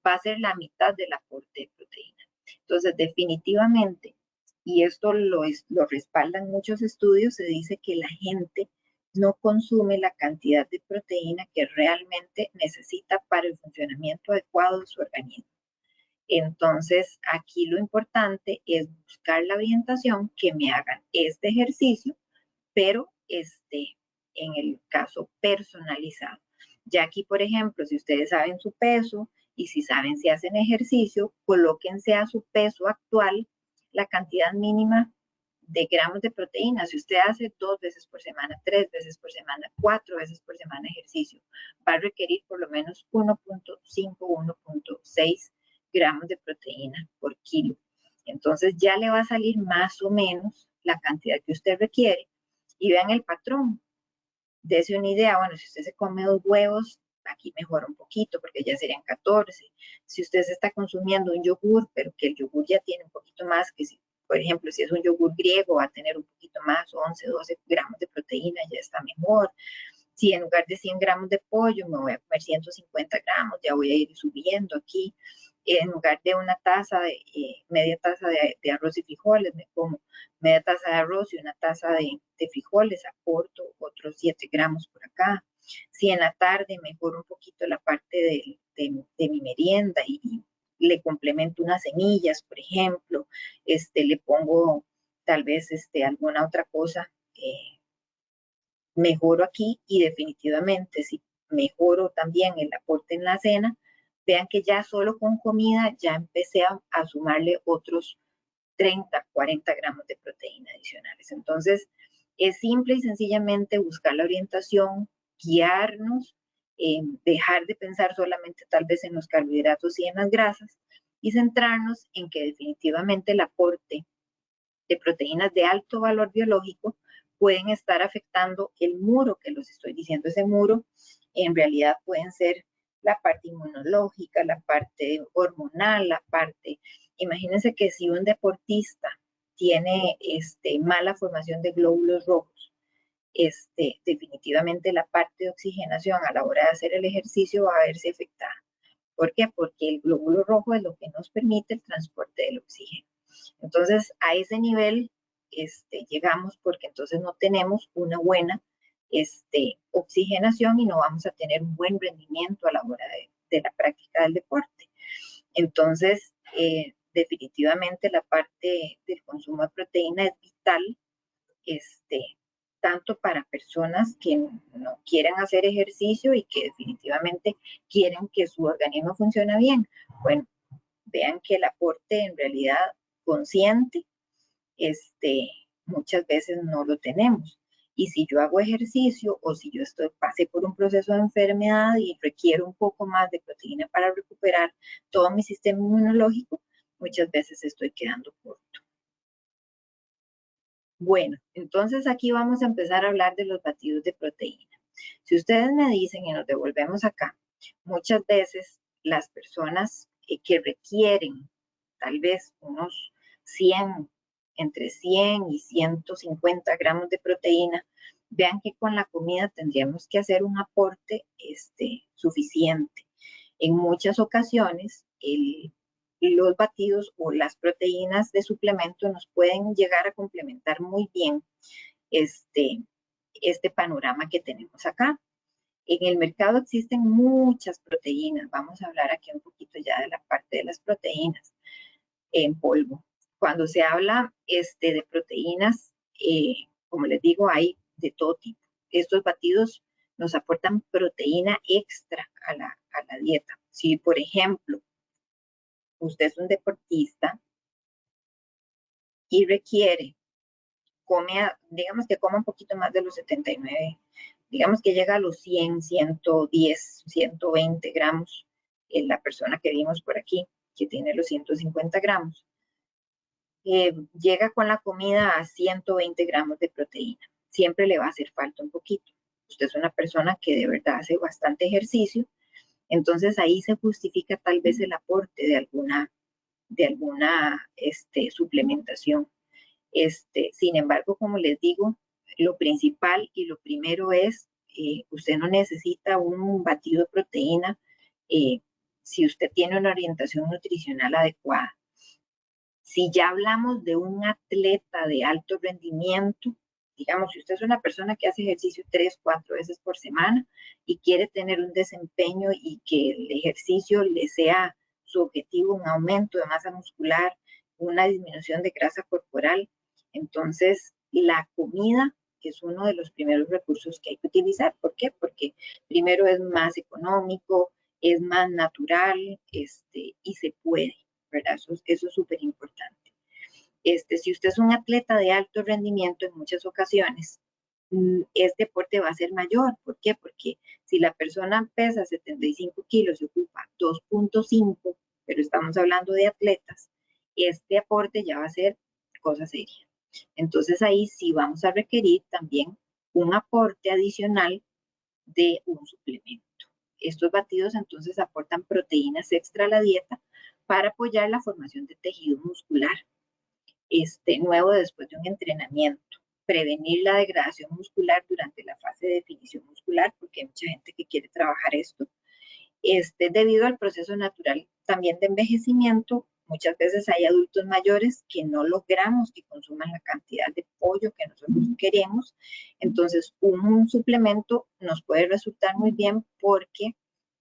va a ser la mitad del aporte de proteína. Entonces, definitivamente, y esto lo respaldan muchos estudios, se dice que la gente no consume la cantidad de proteína que realmente necesita para el funcionamiento adecuado de su organismo. Entonces, aquí lo importante es buscar la orientación que me hagan este ejercicio, pero en el caso personalizado. Ya aquí, por ejemplo, si ustedes saben su peso y si saben si hacen ejercicio, colóquense a su peso actual la cantidad mínima de gramos de proteína. Si usted hace 2 veces por semana, 3 veces por semana, 4 veces por semana ejercicio, va a requerir por lo menos 1.5, 1.6 gramos de proteína por kilo. Entonces ya le va a salir más o menos la cantidad que usted requiere y vean el patrón. Dese una idea, bueno, si usted se come 2 huevos, aquí mejora un poquito porque ya serían 14. Si usted se está consumiendo un yogur, pero que el yogur ya tiene un poquito más, que si, por ejemplo, si es un yogur griego, va a tener un poquito más, 11, 12 gramos de proteína, ya está mejor. Si en lugar de 100 gramos de pollo me voy a comer 150 gramos, ya voy a ir subiendo aquí. En lugar de una taza, media taza de arroz y frijoles, me como media taza de arroz y una taza de frijoles, aporto otros 7 gramos por acá. Si en la tarde mejoro un poquito la parte de mi merienda y le complemento unas semillas, por ejemplo, le pongo tal vez alguna otra cosa, mejoro aquí y definitivamente si mejoro también el aporte en la cena, vean que ya solo con comida ya empecé a sumarle otros 30, 40 gramos de proteína adicionales. Entonces, es simple y sencillamente buscar la orientación, guiarnos, dejar de pensar solamente tal vez en los carbohidratos y en las grasas y centrarnos en que definitivamente el aporte de proteínas de alto valor biológico pueden estar afectando el muro que los estoy diciendo. Ese muro en realidad pueden ser la parte inmunológica, la parte hormonal, la parte, imagínense que si un deportista tiene mala formación de glóbulos rojos, definitivamente la parte de oxigenación a la hora de hacer el ejercicio va a verse afectada. ¿Por qué? Porque el glóbulo rojo es lo que nos permite el transporte del oxígeno. Entonces, a ese nivel llegamos porque entonces no tenemos una buena oxigenación y no vamos a tener un buen rendimiento a la hora de la práctica del deporte. Entonces, definitivamente la parte del consumo de proteína es vital, tanto para personas que no quieren hacer ejercicio y que definitivamente quieren que su organismo funcione bien. Bueno, vean que el aporte en realidad consciente, muchas veces no lo tenemos. Y si yo hago ejercicio o si yo pasé por un proceso de enfermedad y requiero un poco más de proteína para recuperar todo mi sistema inmunológico, muchas veces estoy quedando corto. Bueno, entonces aquí vamos a empezar a hablar de los batidos de proteína. Si ustedes me dicen y nos devolvemos acá, muchas veces las personas que requieren tal vez unos 100, entre 100 y 150 gramos de proteína, vean que con la comida tendríamos que hacer un aporte suficiente. En muchas ocasiones, los batidos o las proteínas de suplemento nos pueden llegar a complementar muy bien este panorama que tenemos acá. En el mercado existen muchas proteínas. Vamos a hablar aquí un poquito ya de la parte de las proteínas en polvo. Cuando se habla de proteínas, como les digo, hay de todo tipo. Estos batidos nos aportan proteína extra a la dieta. Si, por ejemplo, usted es un deportista y requiere, digamos que coma un poquito más de los 79, digamos que llega a los 100, 110, 120 gramos, en la persona que vimos por aquí, que tiene los 150 gramos, llega con la comida a 120 gramos de proteína. Siempre le va a hacer falta un poquito. Usted es una persona que de verdad hace bastante ejercicio, entonces ahí se justifica tal vez el aporte de alguna suplementación. Sin embargo, como les digo, lo principal y lo primero es, usted no necesita un batido de proteína si usted tiene una orientación nutricional adecuada. Si ya hablamos de un atleta de alto rendimiento, digamos, si usted es una persona que hace ejercicio 3, 4 veces por semana y quiere tener un desempeño y que el ejercicio le sea su objetivo, un aumento de masa muscular, una disminución de grasa corporal, entonces la comida es uno de los primeros recursos que hay que utilizar. ¿Por qué? Porque primero es más económico, es más natural, y se puede, ¿verdad? Eso es súper importante. Si usted es un atleta de alto rendimiento, en muchas ocasiones, este aporte va a ser mayor. ¿Por qué? Porque si la persona pesa 75 kilos y ocupa 2.5, pero estamos hablando de atletas, este aporte ya va a ser cosa seria. Entonces ahí sí vamos a requerir también un aporte adicional de un suplemento. Estos batidos entonces aportan proteínas extra a la dieta para apoyar la formación de tejido muscular nuevo después de un entrenamiento, prevenir la degradación muscular durante la fase de definición muscular, porque hay mucha gente que quiere trabajar esto, debido al proceso natural también de envejecimiento. Muchas veces hay adultos mayores que no logramos que consuman la cantidad de pollo que nosotros queremos, entonces un suplemento nos puede resultar muy bien porque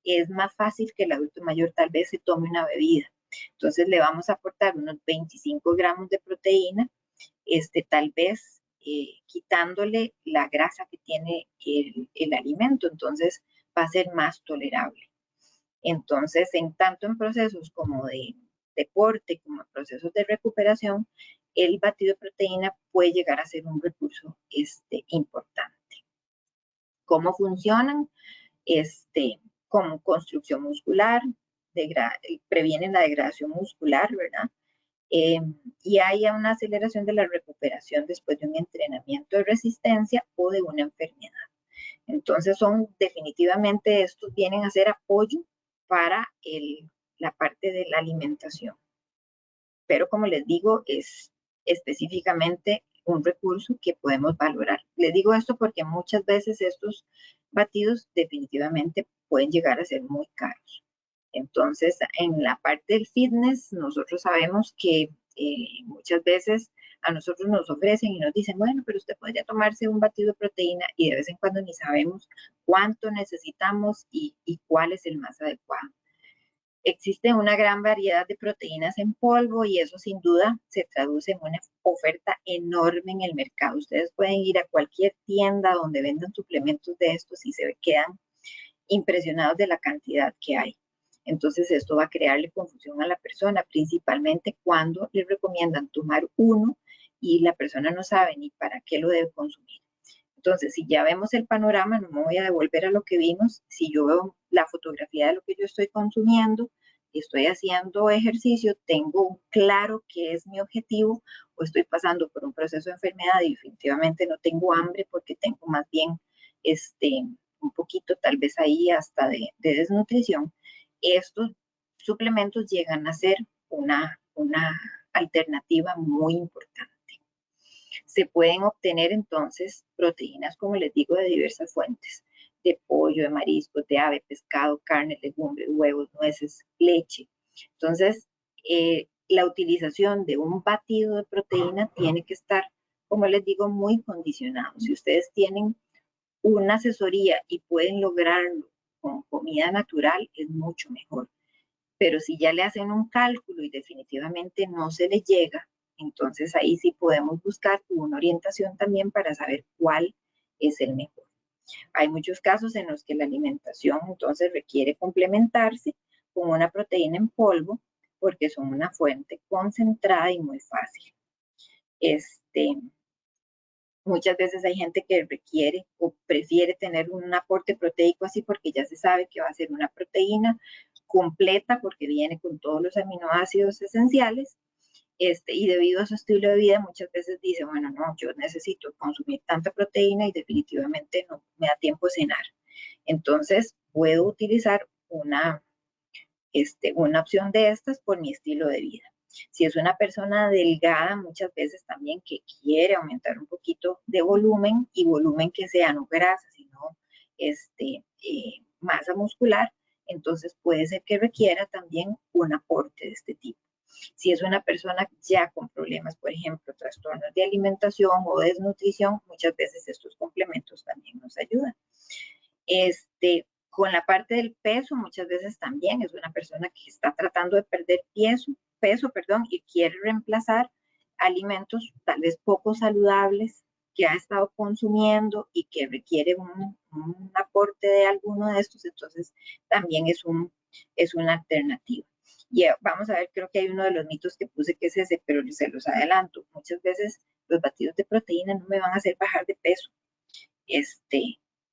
es más fácil que el adulto mayor tal vez se tome una bebida. Entonces le vamos a aportar unos 25 gramos de proteína, tal vez quitándole la grasa que tiene el alimento, entonces va a ser más tolerable. Entonces, tanto en procesos como de deporte, como en procesos de recuperación, el batido de proteína puede llegar a ser un recurso importante. ¿Cómo funcionan? Como construcción muscular, previenen la degradación muscular, ¿verdad? Y hay una aceleración de la recuperación después de un entrenamiento de resistencia o de una enfermedad. Entonces definitivamente estos vienen a ser apoyo para la parte de la alimentación. Pero como les digo, es específicamente un recurso que podemos valorar. Les digo esto porque muchas veces estos batidos definitivamente pueden llegar a ser muy caros. Entonces, en la parte del fitness, nosotros sabemos que Muchas veces a nosotros nos ofrecen y nos dicen, bueno, pero usted podría tomarse un batido de proteína y de vez en cuando ni sabemos cuánto necesitamos y cuál es el más adecuado. Existe una gran variedad de proteínas en polvo y eso sin duda se traduce en una oferta enorme en el mercado. Ustedes pueden ir a cualquier tienda donde vendan suplementos de estos y se quedan impresionados de la cantidad que hay. Entonces esto va a crearle confusión a la persona, principalmente cuando le recomiendan tomar uno y la persona no sabe ni para qué lo debe consumir. Entonces, si ya vemos el panorama, no me voy a devolver a lo que vimos. Si yo veo la fotografía de lo que yo estoy consumiendo, estoy haciendo ejercicio, tengo claro qué es mi objetivo o estoy pasando por un proceso de enfermedad y definitivamente no tengo hambre porque tengo más bien un poquito tal vez ahí hasta de desnutrición, estos suplementos llegan a ser una alternativa muy importante. Se pueden obtener entonces proteínas, como les digo, de diversas fuentes, de pollo, de mariscos, de ave, pescado, carne, legumbres, huevos, nueces, leche. Entonces, la utilización de un batido de proteína tiene que estar, como les digo, muy condicionado. Si ustedes tienen una asesoría y pueden lograrlo con comida natural, es mucho mejor. Pero si ya le hacen un cálculo y definitivamente no se le llega, entonces ahí sí podemos buscar una orientación también para saber cuál es el mejor. Hay muchos casos en los que la alimentación entonces requiere complementarse con una proteína en polvo porque son una fuente concentrada y muy fácil. Muchas veces hay gente que requiere o prefiere tener un aporte proteico así porque ya se sabe que va a ser una proteína completa porque viene con todos los aminoácidos esenciales. Y debido a su estilo de vida, muchas veces dice, bueno, no, yo necesito consumir tanta proteína y definitivamente no me da tiempo de cenar. Entonces, puedo utilizar una opción de estas por mi estilo de vida. Si es una persona delgada, muchas veces también que quiere aumentar un poquito de volumen y volumen que sea no grasa, sino masa muscular, entonces puede ser que requiera también un aporte de este tipo. Si es una persona ya con problemas, por ejemplo, trastornos de alimentación o desnutrición, muchas veces estos complementos también nos ayudan. Con la parte del peso, muchas veces también es una persona que está tratando de perder peso, y quiere reemplazar alimentos tal vez poco saludables que ha estado consumiendo y que requiere un aporte de alguno de estos, entonces también es una alternativa. Y vamos a ver, creo que hay uno de los mitos que puse que es ese, pero se los adelanto. Muchas veces los batidos de proteína no me van a hacer bajar de peso.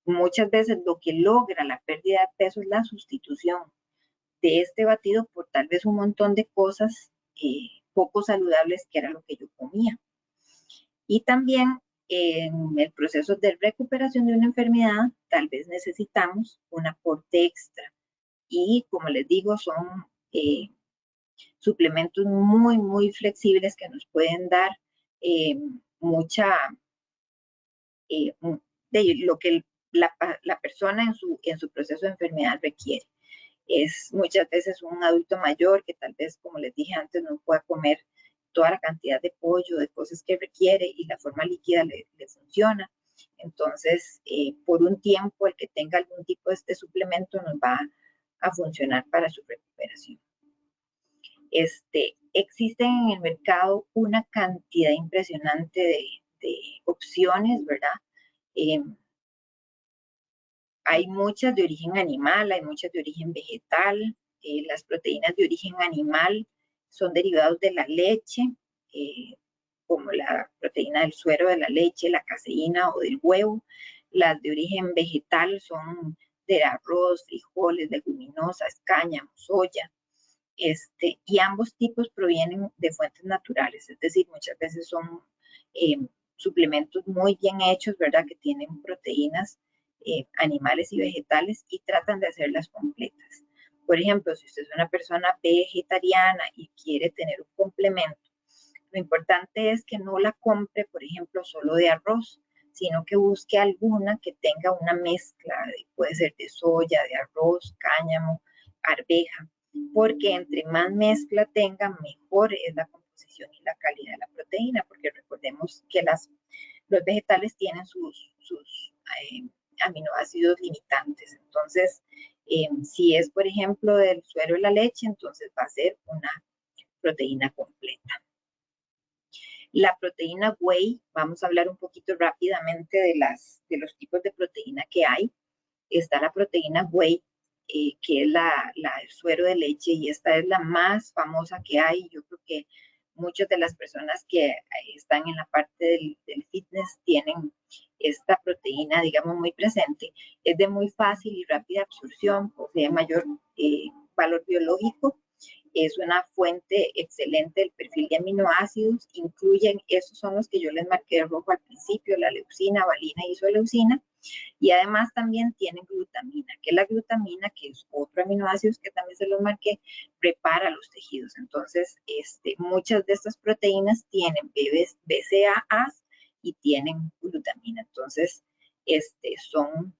Muchas veces lo que logra la pérdida de peso es la sustitución de este batido por tal vez un montón de cosas poco saludables que era lo que yo comía. Y también en el proceso de recuperación de una enfermedad, tal vez necesitamos un aporte extra. Y como les digo, son suplementos muy, muy flexibles que nos pueden dar mucha, de lo que la persona en su proceso de enfermedad requiere. Es muchas veces un adulto mayor que tal vez, como les dije antes, no pueda comer toda la cantidad de pollo, de cosas que requiere y la forma líquida le funciona. Entonces, por un tiempo, el que tenga algún tipo de este suplemento nos va a funcionar para su recuperación. Existen en el mercado una cantidad impresionante de opciones, ¿verdad? Hay muchas de origen animal, hay muchas de origen vegetal. Las proteínas de origen animal son derivados de la leche, como la proteína del suero de la leche, la caseína o del huevo. Las de origen vegetal son del arroz, frijoles, leguminosas, cáñamo, soya. Y ambos tipos provienen de fuentes naturales, es decir, muchas veces son suplementos muy bien hechos, ¿verdad? Que tienen proteínas animales y vegetales y tratan de hacerlas completas. Por ejemplo, si usted es una persona vegetariana y quiere tener un complemento, lo importante es que no la compre, por ejemplo, solo de arroz, sino que busque alguna que tenga una mezcla, puede ser de soya, de arroz, cáñamo, arveja, porque entre más mezcla tenga, mejor es la composición y la calidad de la proteína, porque recordemos que los vegetales tienen sus aminoácidos limitantes. Entonces, si es, por ejemplo, del suero de la leche, entonces va a ser una proteína completa. La proteína whey, vamos a hablar un poquito rápidamente de los tipos de proteína que hay. Está la proteína whey, que es el suero de leche, y esta es la más famosa que hay. Yo creo que muchas de las personas que están en la parte del fitness tienen esta proteína, digamos, muy presente. Es de muy fácil y rápida absorción, posee mayor valor biológico. Es una fuente excelente del perfil de aminoácidos. Incluyen, esos son los que yo les marqué de rojo al principio, la leucina, valina y isoleucina. Y además también tienen glutamina, que la glutamina, que es otro aminoácido que también se los marqué, prepara los tejidos. Entonces, muchas de estas proteínas tienen BCAAs y tienen glutamina. Entonces, son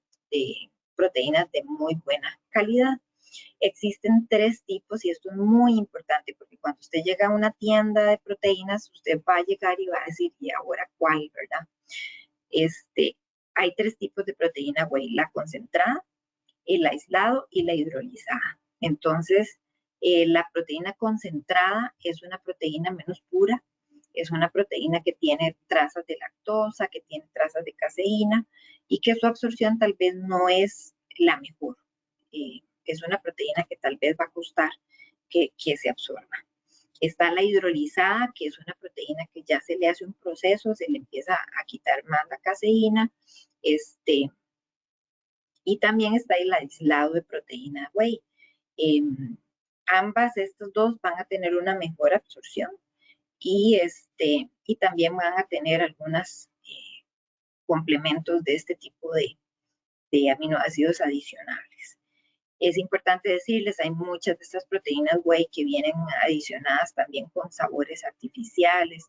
proteínas de muy buena calidad. Existen 3 tipos y esto es muy importante porque cuando usted llega a una tienda de proteínas, usted va a llegar y va a decir, ¿y ahora cuál, verdad? Hay 3 tipos de proteína whey: la concentrada, el aislado y la hidrolizada. Entonces, la proteína concentrada es una proteína menos pura, es una proteína que tiene trazas de lactosa, que tiene trazas de caseína y que su absorción tal vez no es la mejor. Es una proteína que tal vez va a costar que se absorba. Está la hidrolizada, que es una proteína que ya se le hace un proceso, se le empieza a quitar más la caseína. Y también está el aislado de proteína whey. Ambas, estos dos, van a tener una mejor absorción y también van a tener algunos complementos de este tipo de aminoácidos adicionales. Es importante decirles, hay muchas de estas proteínas whey que vienen adicionadas también con sabores artificiales.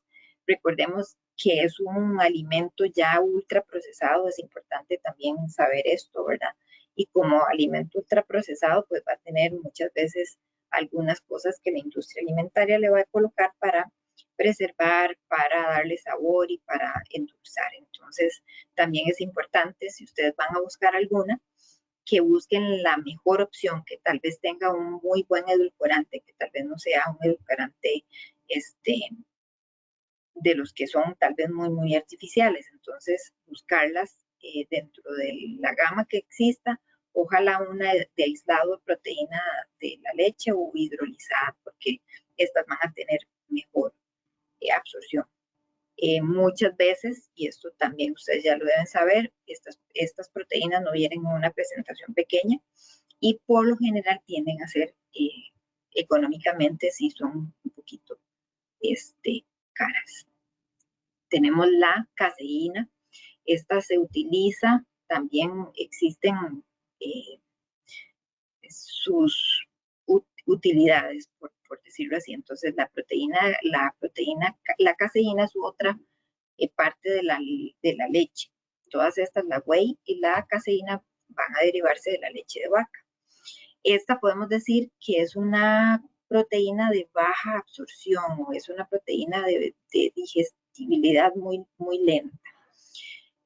Recordemos que es un alimento ya ultraprocesado, es importante también saber esto, ¿verdad? Y como alimento ultraprocesado, pues va a tener muchas veces algunas cosas que la industria alimentaria le va a colocar para preservar, para darle sabor y para endulzar. Entonces, también es importante, si ustedes van a buscar alguna, que busquen la mejor opción, que tal vez tenga un muy buen edulcorante, que tal vez no sea un edulcorante de los que son tal vez muy, muy artificiales. Entonces, buscarlas dentro de la gama que exista, ojalá una de aislado de proteína de la leche o hidrolizada, porque estas van a tener mejor absorción. Muchas veces, y esto también ustedes ya lo deben saber, estas proteínas no vienen en una presentación pequeña y por lo general tienden a ser económicamente, sí son un poquito caras. Tenemos la caseína. Esta se utiliza, también existen sus utilidades, por decirlo así. Entonces, la caseína es otra parte de la leche. Todas estas, la whey y la caseína, van a derivarse de la leche de vaca. Esta podemos decir que es una proteína de baja absorción o es una proteína de digestibilidad muy, muy lenta.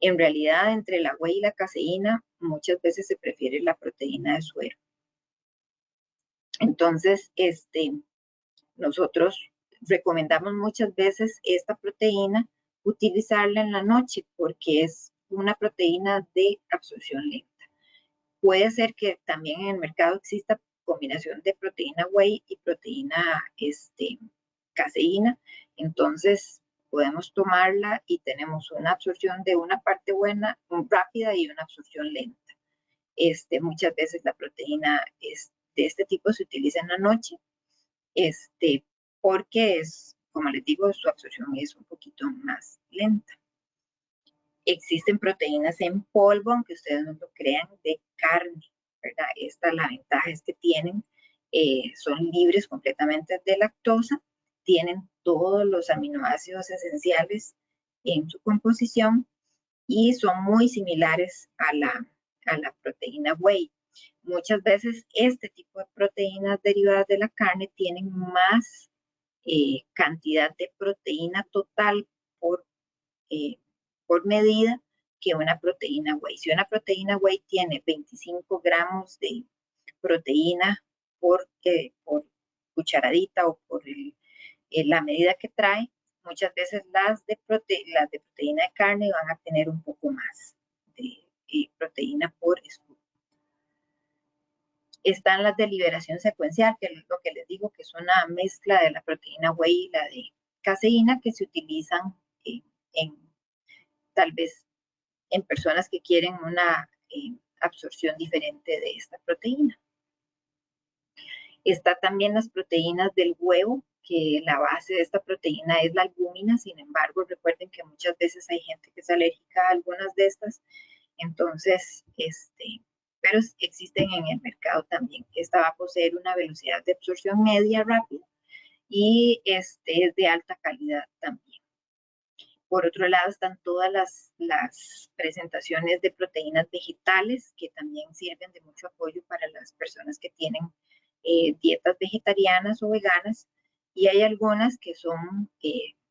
En realidad, entre la whey y la caseína, muchas veces se prefiere la proteína de suero. Entonces, nosotros recomendamos muchas veces esta proteína utilizarla en la noche porque es una proteína de absorción lenta. Puede ser que también en el mercado exista combinación de proteína whey y proteína caseína. Entonces podemos tomarla y tenemos una absorción de una parte buena, rápida, y una absorción lenta. Muchas veces la proteína de este tipo se utiliza en la noche, porque como les digo, su absorción es un poquito más lenta. Existen proteínas en polvo, aunque ustedes no lo crean, de carne, ¿verdad? La ventaja es que son libres completamente de lactosa, tienen todos los aminoácidos esenciales en su composición y son muy similares a la proteína whey. Muchas veces este tipo de proteínas derivadas de la carne tienen más cantidad de proteína total por medida que una proteína whey. Si una proteína whey tiene 25 gramos de proteína por cucharadita o por la medida que trae, muchas veces las de proteína de carne van a tener un poco más de proteína por scoop. Están las de liberación secuencial, que es lo que les digo, que es una mezcla de la proteína whey y la de caseína que se utilizan tal vez en personas que quieren una absorción diferente de esta proteína. Está también las proteínas del huevo, que la base de esta proteína es la albúmina. Sin embargo, recuerden que muchas veces hay gente que es alérgica a algunas de estas, entonces, pero existen en el mercado también. Esta va a poseer una velocidad de absorción media rápida y es de alta calidad también. Por otro lado, están todas las presentaciones de proteínas vegetales, que también sirven de mucho apoyo para las personas que tienen dietas vegetarianas o veganas, y hay algunas que son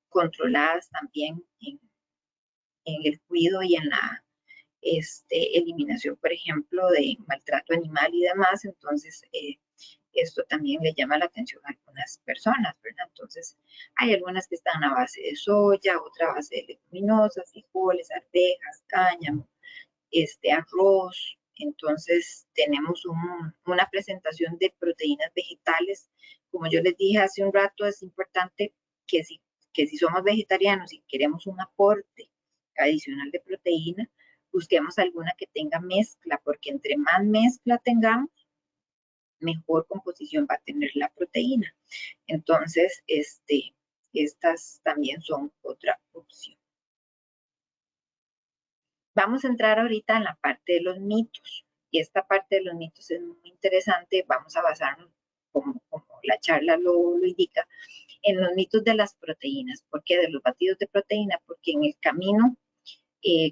controladas también en el cuidado y en la eliminación, por ejemplo, de maltrato animal y demás. Entonces, esto también le llama la atención a algunas personas, ¿verdad? Entonces, hay algunas que están a base de soya, otra a base de leguminosas, frijoles, arvejas, cáñamo, arroz. Entonces, tenemos una presentación de proteínas vegetales. Como yo les dije hace un rato, es importante que si somos vegetarianos y queremos un aporte adicional de proteína, busquemos alguna que tenga mezcla, porque entre más mezcla tengamos, mejor composición va a tener la proteína. Entonces, estas también son otra opción. Vamos a entrar ahorita en la parte de los mitos. Y esta parte de los mitos es muy interesante. Vamos a basarnos, como la charla lo indica, en los mitos de las proteínas. ¿Por qué? De los batidos de proteína, porque en el camino,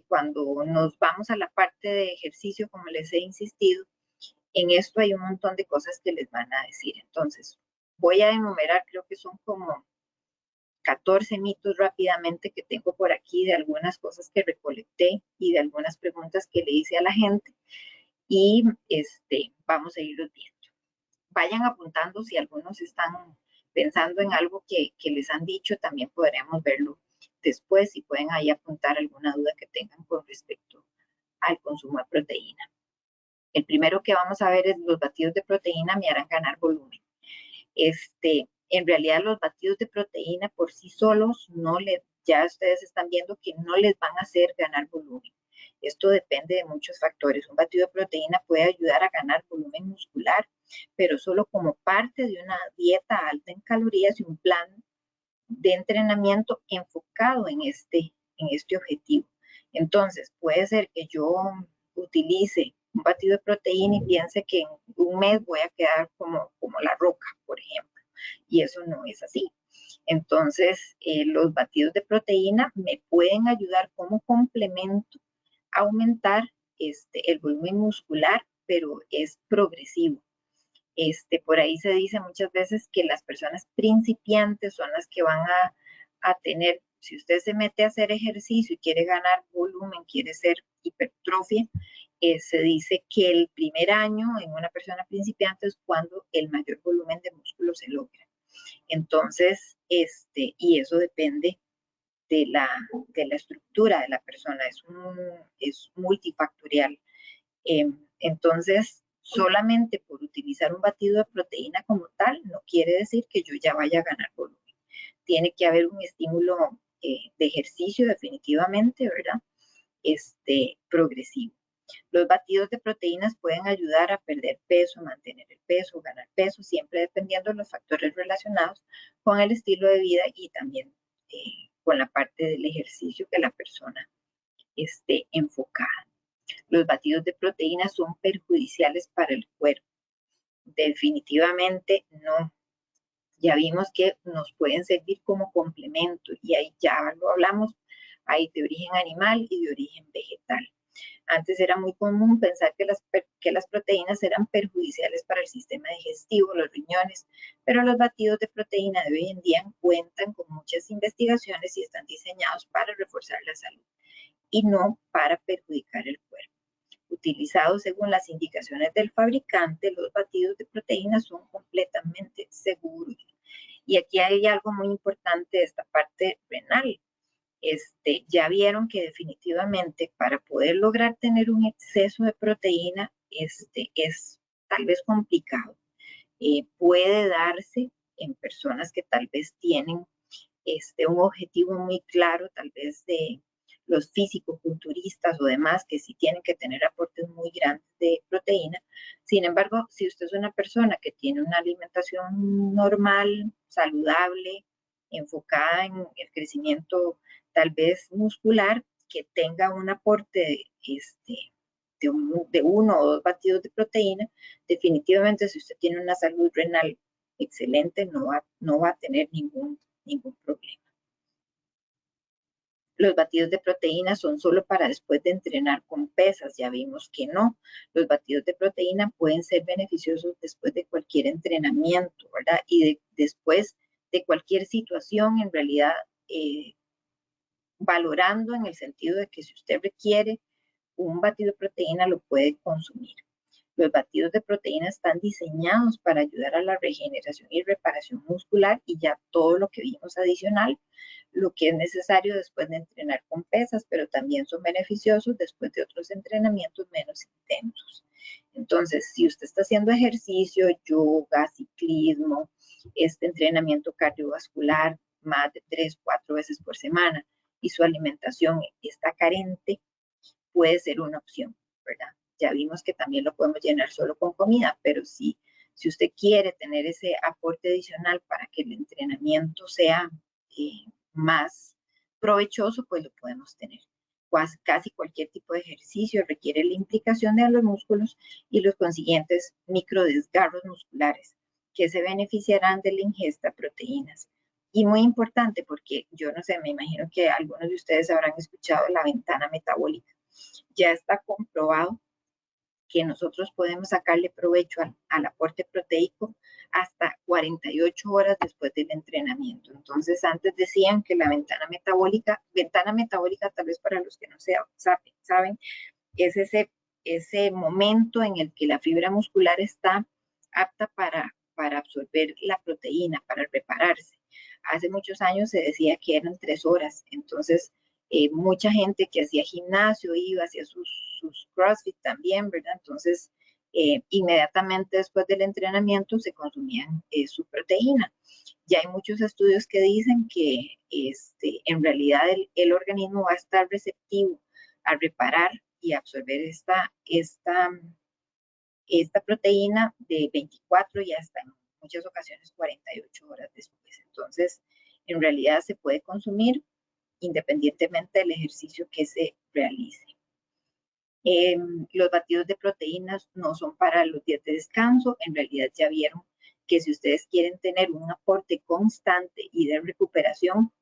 cuando nos vamos a la parte de ejercicio, como les he insistido, en esto hay un montón de cosas que les van a decir. Entonces, voy a enumerar, creo que son como 14 mitos rápidamente que tengo por aquí, de algunas cosas que recolecté y de algunas preguntas que le hice a la gente, y vamos a irlos viendo. Vayan apuntando si algunos están pensando en algo que les han dicho, también podremos verlo después, y pueden ahí apuntar alguna duda que tengan con respecto al consumo de proteína. El primero que vamos a ver es: los batidos de proteína me harán ganar volumen. En realidad, los batidos de proteína por sí solos ya ustedes están viendo que no les van a hacer ganar volumen. Esto depende de muchos factores. Un batido de proteína puede ayudar a ganar volumen muscular, pero solo como parte de una dieta alta en calorías y un plan de entrenamiento enfocado en este objetivo. Entonces, puede ser que yo utilice un batido de proteína y piense que en un mes voy a quedar como La Roca, por ejemplo, y eso no es así. Entonces, los batidos de proteína me pueden ayudar como complemento a aumentar el volumen muscular, pero es progresivo. Por ahí se dice muchas veces que las personas principiantes son las que van a tener, si usted se mete a hacer ejercicio y quiere ganar volumen, quiere ser hipertrofia, se dice que el primer año en una persona principiante es cuando el mayor volumen de músculo se logra. Entonces, y eso depende de la estructura de la persona, es multifactorial. Entonces, solamente por utilizar un batido de proteína como tal, no quiere decir que yo ya vaya a ganar volumen. Tiene que haber un estímulo de ejercicio definitivamente, ¿verdad? Progresivo. Los batidos de proteínas pueden ayudar a perder peso, mantener el peso, ganar peso, siempre dependiendo de los factores relacionados con el estilo de vida y también con la parte del ejercicio que la persona esté enfocada. Los batidos de proteínas son perjudiciales para el cuerpo. Definitivamente no. Ya vimos que nos pueden servir como complemento y ahí ya lo hablamos. Hay de origen animal y de origen vegetal. Antes era muy común pensar que las proteínas eran perjudiciales para el sistema digestivo, los riñones, pero los batidos de proteína de hoy en día cuentan con muchas investigaciones y están diseñados para reforzar la salud y no para perjudicar el cuerpo. Utilizados según las indicaciones del fabricante, los batidos de proteínas son completamente seguros. Y aquí hay algo muy importante de esta parte renal. Ya vieron que definitivamente para poder lograr tener un exceso de proteína es tal vez complicado. Puede darse en personas que tal vez tienen un objetivo muy claro, tal vez de los físicos, culturistas o demás, que sí tienen que tener aportes muy grandes de proteína. Sin embargo, si usted es una persona que tiene una alimentación normal, saludable, enfocada en el crecimiento tal vez muscular, que tenga un aporte de 1 o 2 batidos de proteína, definitivamente si usted tiene una salud renal excelente, no va a tener ningún problema. Los batidos de proteína son solo para después de entrenar con pesas, ya vimos que no. Los batidos de proteína pueden ser beneficiosos después de cualquier entrenamiento, ¿verdad? Y después de cualquier situación, en realidad, valorando en el sentido de que si usted requiere un batido de proteína, lo puede consumir. Los batidos de proteína están diseñados para ayudar a la regeneración y reparación muscular y ya todo lo que vimos adicional, lo que es necesario después de entrenar con pesas, pero también son beneficiosos después de otros entrenamientos menos intensos. Entonces, si usted está haciendo ejercicio, yoga, ciclismo, entrenamiento cardiovascular más de 3, 4 veces por semana y su alimentación está carente, puede ser una opción, ¿verdad? Ya vimos que también lo podemos llenar solo con comida, pero si usted quiere tener ese aporte adicional para que el entrenamiento sea más provechoso, pues lo podemos tener. Casi cualquier tipo de ejercicio requiere la implicación de los músculos y los consiguientes microdesgarros musculares que se beneficiarán de la ingesta de proteínas. Y muy importante porque yo no sé, me imagino que algunos de ustedes habrán escuchado la ventana metabólica. Ya está comprobado que nosotros podemos sacarle provecho al aporte proteico hasta 48 horas después del entrenamiento. Entonces, antes decían que la ventana metabólica tal vez para los que no saben, es ese momento en el que la fibra muscular está apta para absorber la proteína, para repararse. Hace muchos años se decía que eran 3 horas, entonces mucha gente que hacía gimnasio hacía sus CrossFit también, ¿verdad? Entonces, inmediatamente después del entrenamiento se consumían su proteína. Ya hay muchos estudios que dicen que en realidad el organismo va a estar receptivo a reparar y absorber esta proteína de 24 y hasta en muchas ocasiones 48 horas después. Entonces, en realidad se puede consumir independientemente del ejercicio que se realice. Los batidos de proteínas no son para los días de descanso. En realidad ya vieron que si ustedes quieren tener un aporte constante y de recuperación,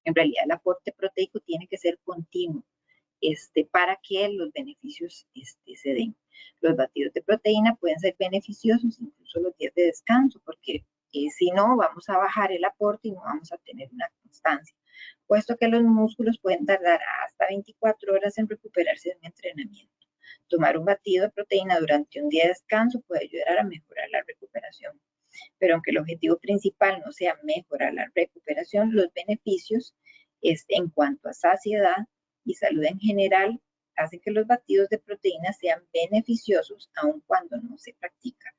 en realidad el aporte proteico tiene que ser continuo para que los beneficios se den. Los batidos de proteína pueden ser beneficiosos incluso los días de descanso, porque si no, vamos a bajar el aporte y no vamos a tener una constancia, puesto que los músculos pueden tardar hasta 24 horas en recuperarse de un entrenamiento. Tomar un batido de proteína durante un día de descanso puede ayudar a mejorar la recuperación, pero aunque el objetivo principal no sea mejorar la recuperación, los beneficios en cuanto a saciedad y salud en general hacen que los batidos de proteína sean beneficiosos aun cuando no se practica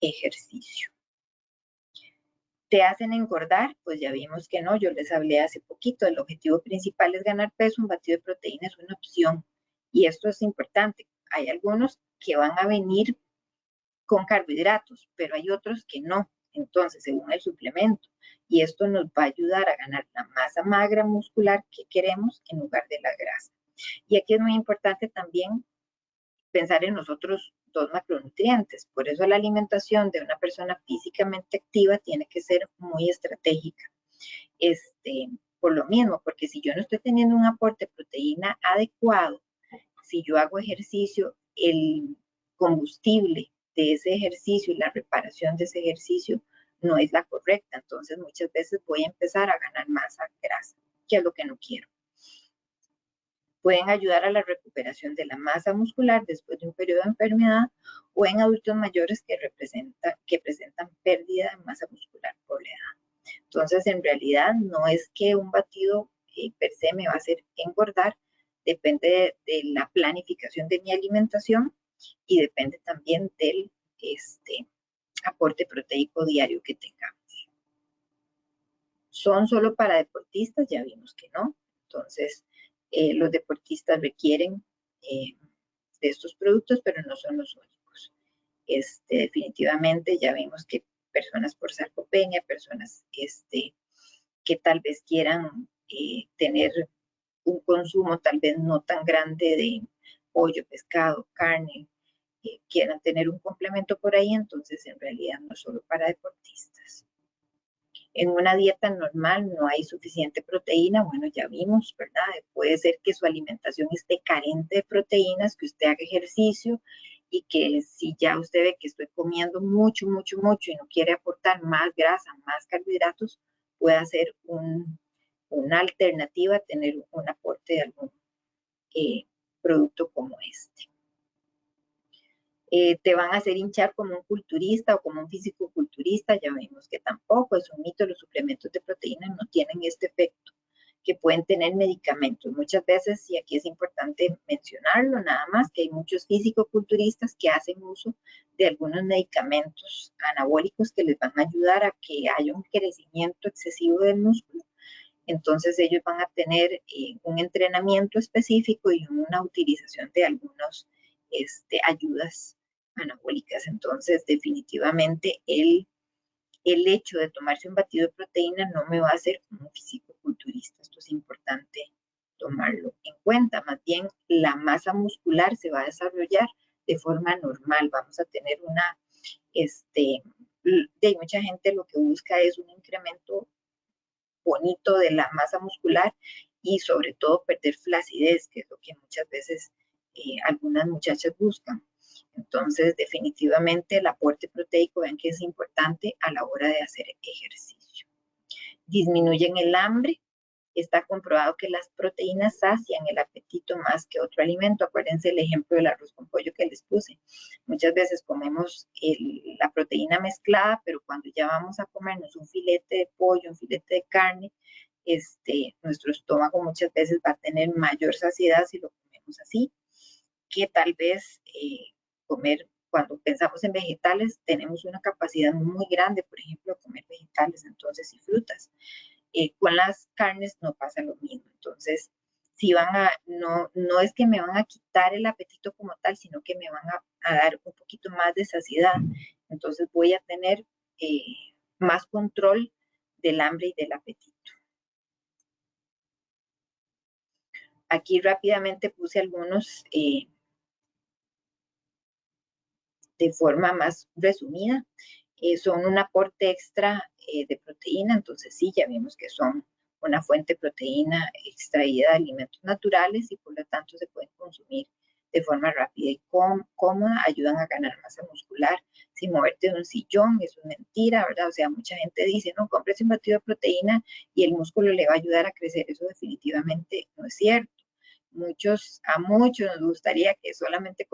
ejercicio. ¿Te hacen engordar? Pues ya vimos que no, yo les hablé hace poquito, el objetivo principal es ganar peso, un batido de proteína es una opción y esto es importante. Hay algunos que van a venir con carbohidratos, pero hay otros que no, entonces según el suplemento, y esto nos va a ayudar a ganar la masa magra muscular que queremos en lugar de la grasa. Y aquí es muy importante también pensar en los otros 2 macronutrientes. Por eso la alimentación de una persona físicamente activa tiene que ser muy estratégica. Por lo mismo, porque si yo no estoy teniendo un aporte de proteína adecuado si yo hago ejercicio, el combustible de ese ejercicio y la reparación de ese ejercicio no es la correcta. Entonces muchas veces voy a empezar a ganar masa grasa, que es lo que no quiero. Pueden ayudar a la recuperación de la masa muscular después de un periodo de enfermedad o en adultos mayores que presentan pérdida de masa muscular por la edad. Entonces, en realidad, no es que un batido per se me va a hacer engordar, depende de la planificación de mi alimentación y depende también del aporte proteico diario que tengamos. ¿Son solo para deportistas? Ya vimos que no. Entonces, los deportistas requieren de estos productos, pero no son los únicos. Definitivamente ya vimos que personas por sarcopenia, personas que tal vez quieran tener un consumo tal vez no tan grande de pollo, pescado, carne, quieran tener un complemento por ahí, entonces en realidad no es solo para deportistas. En una dieta normal no hay suficiente proteína, bueno, ya vimos, ¿verdad? Puede ser que su alimentación esté carente de proteínas, que usted haga ejercicio y que si ya usted ve que estoy comiendo mucho y no quiere aportar más grasa, más carbohidratos, puede hacer una alternativa a tener un aporte de algún producto como este. Te van a hacer hinchar como un culturista o como un físico-culturista, ya vimos que tampoco, es un mito, los suplementos de proteína no tienen este efecto que pueden tener medicamentos. Muchas veces, y aquí es importante mencionarlo nada más, que hay muchos físico-culturistas que hacen uso de algunos medicamentos anabólicos que les van a ayudar a que haya un crecimiento excesivo del músculo. Entonces ellos van a tener un entrenamiento específico y una utilización de algunas ayudas anabólicas. Entonces, definitivamente el hecho de tomarse un batido de proteína no me va a hacer como un fisicoculturista. Esto es importante tomarlo en cuenta. Más bien, la masa muscular se va a desarrollar de forma normal. Vamos a tener de mucha gente lo que busca es un incremento bonito de la masa muscular y sobre todo perder flacidez, que es lo que muchas veces algunas muchachas buscan. Entonces, definitivamente el aporte proteico, ven que es importante a la hora de hacer ejercicio. Disminuyen el hambre. Está comprobado que las proteínas sacian el apetito más que otro alimento. Acuérdense el ejemplo del arroz con pollo que les puse. Muchas veces comemos la proteína mezclada, pero cuando ya vamos a comernos un filete de pollo, un filete de carne, nuestro estómago muchas veces va a tener mayor saciedad si lo comemos así, que tal vez comer, cuando pensamos en vegetales, tenemos una capacidad muy grande, por ejemplo, de comer vegetales, entonces, y frutas. Con las carnes no pasa lo mismo. Entonces, si no es que me van a quitar el apetito como tal, sino que me van a dar un poquito más de saciedad. Entonces voy a tener más control del hambre y del apetito. Aquí rápidamente puse algunos de forma más resumida. Son un aporte extra de proteína, entonces sí, ya vimos que son una fuente de proteína extraída de alimentos naturales y por lo tanto se pueden consumir de forma rápida y cómoda, ayudan a ganar masa muscular sin moverte de un sillón. Eso es mentira, ¿verdad? O sea, mucha gente dice, no, cómprese un batido de proteína y el músculo le va a ayudar a crecer. Eso definitivamente no es cierto. A muchos nos gustaría que solamente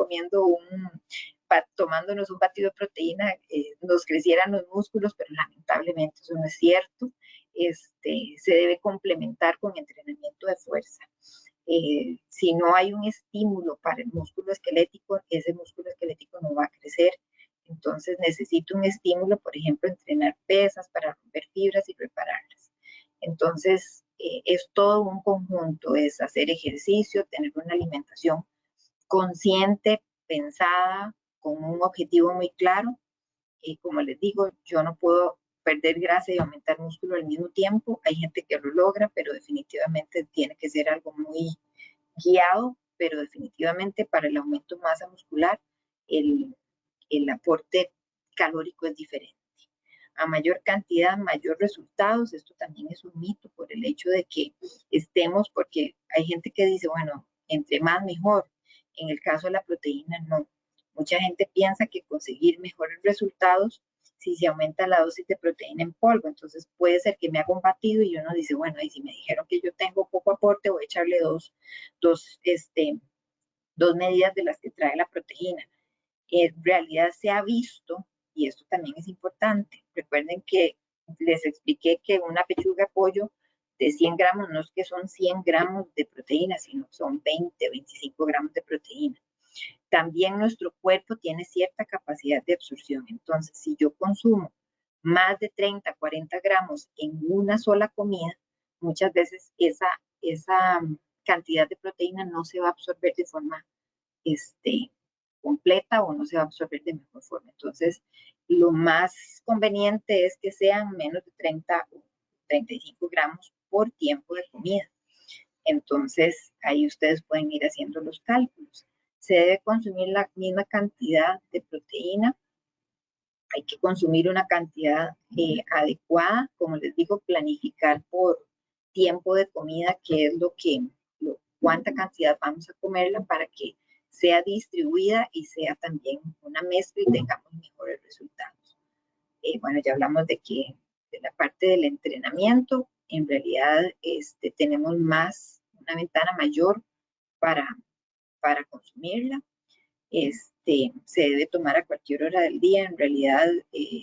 tomándonos un batido de proteína nos crecieran los músculos, pero lamentablemente eso no es cierto. Se debe complementar con entrenamiento de fuerza. Si no hay un estímulo para el músculo esquelético, ese músculo esquelético no va a crecer. Entonces necesito un estímulo, por ejemplo, entrenar pesas para romper fibras y repararlas. Entonces, es todo un conjunto, es hacer ejercicio, tener una alimentación consciente, pensada, con un objetivo muy claro. Como les digo, yo no puedo perder grasa y aumentar músculo al mismo tiempo. Hay gente que lo logra, pero definitivamente tiene que ser algo muy guiado, pero definitivamente para el aumento de masa muscular, el aporte calórico es diferente. A mayor cantidad, mayor resultados. Esto también es un mito por el hecho de que estemos, porque hay gente que dice, bueno, entre más mejor. En el caso de la proteína, no. Mucha gente piensa que conseguir mejores resultados si se aumenta la dosis de proteína en polvo. Entonces puede ser que me haga un batido y uno dice, bueno, y si me dijeron que yo tengo poco aporte, voy a echarle dos medidas de las que trae la proteína. En realidad se ha visto, y esto también es importante, recuerden que les expliqué que una pechuga de pollo de 100 gramos no es que son 100 gramos de proteína, sino son 20, 25 gramos de proteína. También nuestro cuerpo tiene cierta capacidad de absorción. Entonces, si yo consumo más de 30, 40 gramos en una sola comida, muchas veces esa cantidad de proteína no se va a absorber de forma completa o no se va a absorber de mejor forma. Entonces, lo más conveniente es que sean menos de 30 o 35 gramos por tiempo de comida. Entonces, ahí ustedes pueden ir haciendo los cálculos. Se debe consumir la misma cantidad de proteína. Hay que consumir una cantidad adecuada. Como les digo, planificar por tiempo de comida, que es cuánta cantidad vamos a comerla para que sea distribuida y sea también una mezcla y tengamos mejores resultados. Bueno, ya hablamos de la parte del entrenamiento, en realidad tenemos una ventana mayor para consumirla. Se debe tomar a cualquier hora del día. En realidad,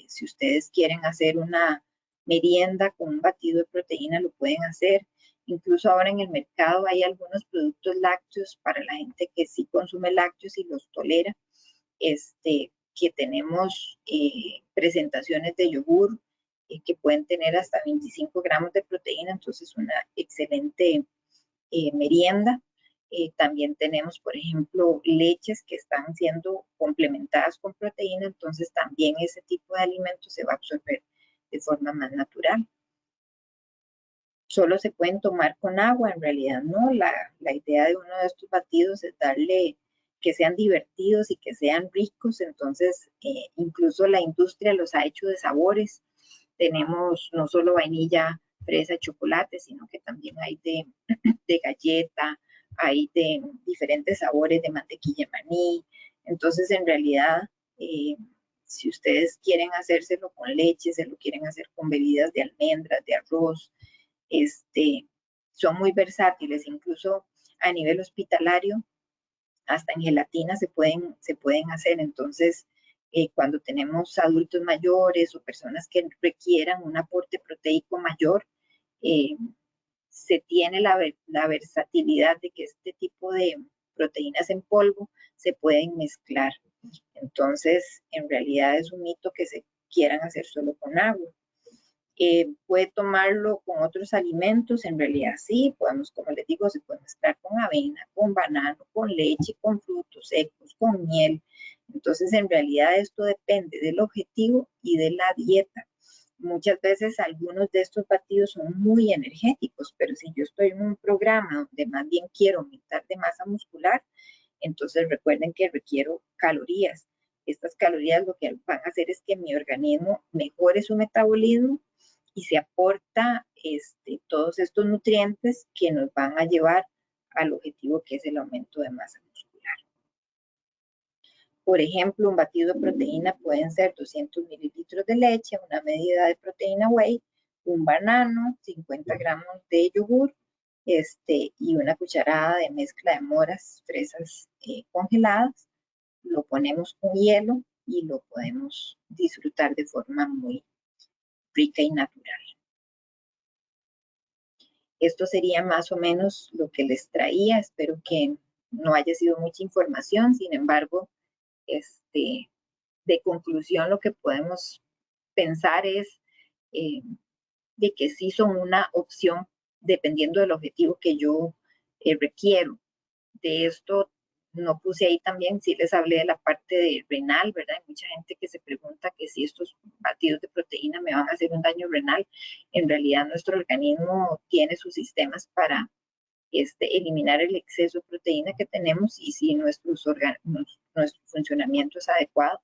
si ustedes quieren hacer una merienda con un batido de proteína, lo pueden hacer. Incluso ahora en el mercado hay algunos productos lácteos para la gente que sí consume lácteos y los tolera. Que tenemos presentaciones de yogur que pueden tener hasta 25 gramos de proteína, entonces una excelente merienda. También tenemos, por ejemplo, leches que están siendo complementadas con proteína, entonces también ese tipo de alimentos se va a absorber de forma más natural. Solo se pueden tomar con agua, en realidad no. La idea de uno de estos batidos es darle que sean divertidos y que sean ricos, entonces incluso la industria los ha hecho de sabores. Tenemos no solo vainilla, fresa, chocolate, sino que también hay de galleta, hay de diferentes sabores de mantequilla maní. Entonces, en realidad, si ustedes quieren hacérselo con leche, se lo quieren hacer con bebidas de almendras, de arroz, son muy versátiles, incluso a nivel hospitalario, hasta en gelatina se pueden hacer. Entonces, cuando tenemos adultos mayores o personas que requieran un aporte proteico mayor, se tiene la versatilidad de que este tipo de proteínas en polvo se pueden mezclar. Entonces, en realidad es un mito que se quieran hacer solo con agua. Puede tomarlo con otros alimentos, en realidad sí, podemos, como les digo, se puede mezclar con avena, con banano, con leche, con frutos secos, con miel. Entonces, en realidad esto depende del objetivo y de la dieta. Muchas veces algunos de estos batidos son muy energéticos, pero si yo estoy en un programa donde más bien quiero aumentar de masa muscular, entonces recuerden que requiero calorías. Estas calorías lo que van a hacer es que mi organismo mejore su metabolismo y se aporta todos estos nutrientes que nos van a llevar al objetivo que es el aumento de masa muscular. Por ejemplo, un batido de proteína pueden ser 200 mililitros de leche, una medida de proteína whey, un banano, 50 gramos de yogur, y una cucharada de mezcla de moras, fresas congeladas. Lo ponemos con hielo y lo podemos disfrutar de forma muy rica y natural. Esto sería más o menos lo que les traía. Espero que no haya sido mucha información. Sin embargo, de conclusión, lo que podemos pensar es de que sí son una opción dependiendo del objetivo que yo requiero. De esto no puse ahí también, sí les hablé de la parte de renal, ¿verdad? Hay mucha gente que se pregunta que si estos batidos de proteína me van a hacer un daño renal. En realidad nuestro organismo tiene sus sistemas para eliminar el exceso de proteína que tenemos, y si nuestro funcionamiento es adecuado,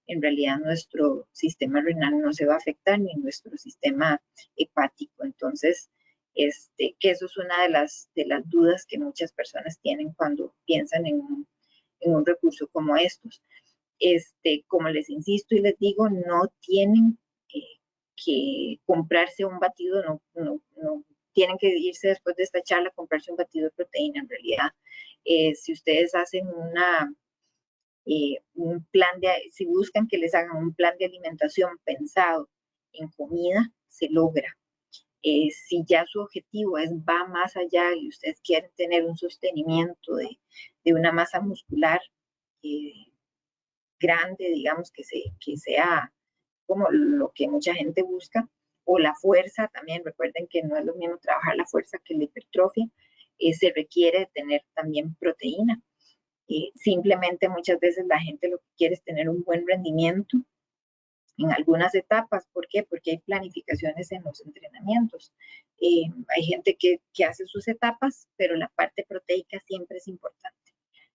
en realidad nuestro sistema renal no se va a afectar, ni nuestro sistema hepático. Entonces, que eso es una de las dudas que muchas personas tienen cuando piensan en un un recurso como estos. Como les insisto y les digo, no tienen que comprarse un batido, no tienen que irse después de esta charla a comprarse un batido de proteína. En realidad, si ustedes hacen un plan si buscan que les hagan un plan de alimentación pensado en comida, se logra. Si ya su objetivo va más allá y ustedes quieren tener un sostenimiento de una masa muscular grande, digamos, que sea como lo que mucha gente busca, o la fuerza también, recuerden que no es lo mismo trabajar la fuerza que la hipertrofia, se requiere tener también proteína. Simplemente muchas veces la gente lo que quiere es tener un buen rendimiento en algunas etapas. ¿Por qué? Porque hay planificaciones en los entrenamientos. Hay gente que hace sus etapas, pero la parte proteica siempre es importante.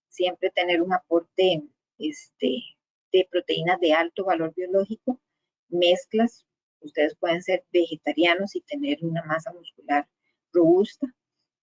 Siempre tener un aporte de proteínas de alto valor biológico, mezclas. Ustedes pueden ser vegetarianos y tener una masa muscular robusta,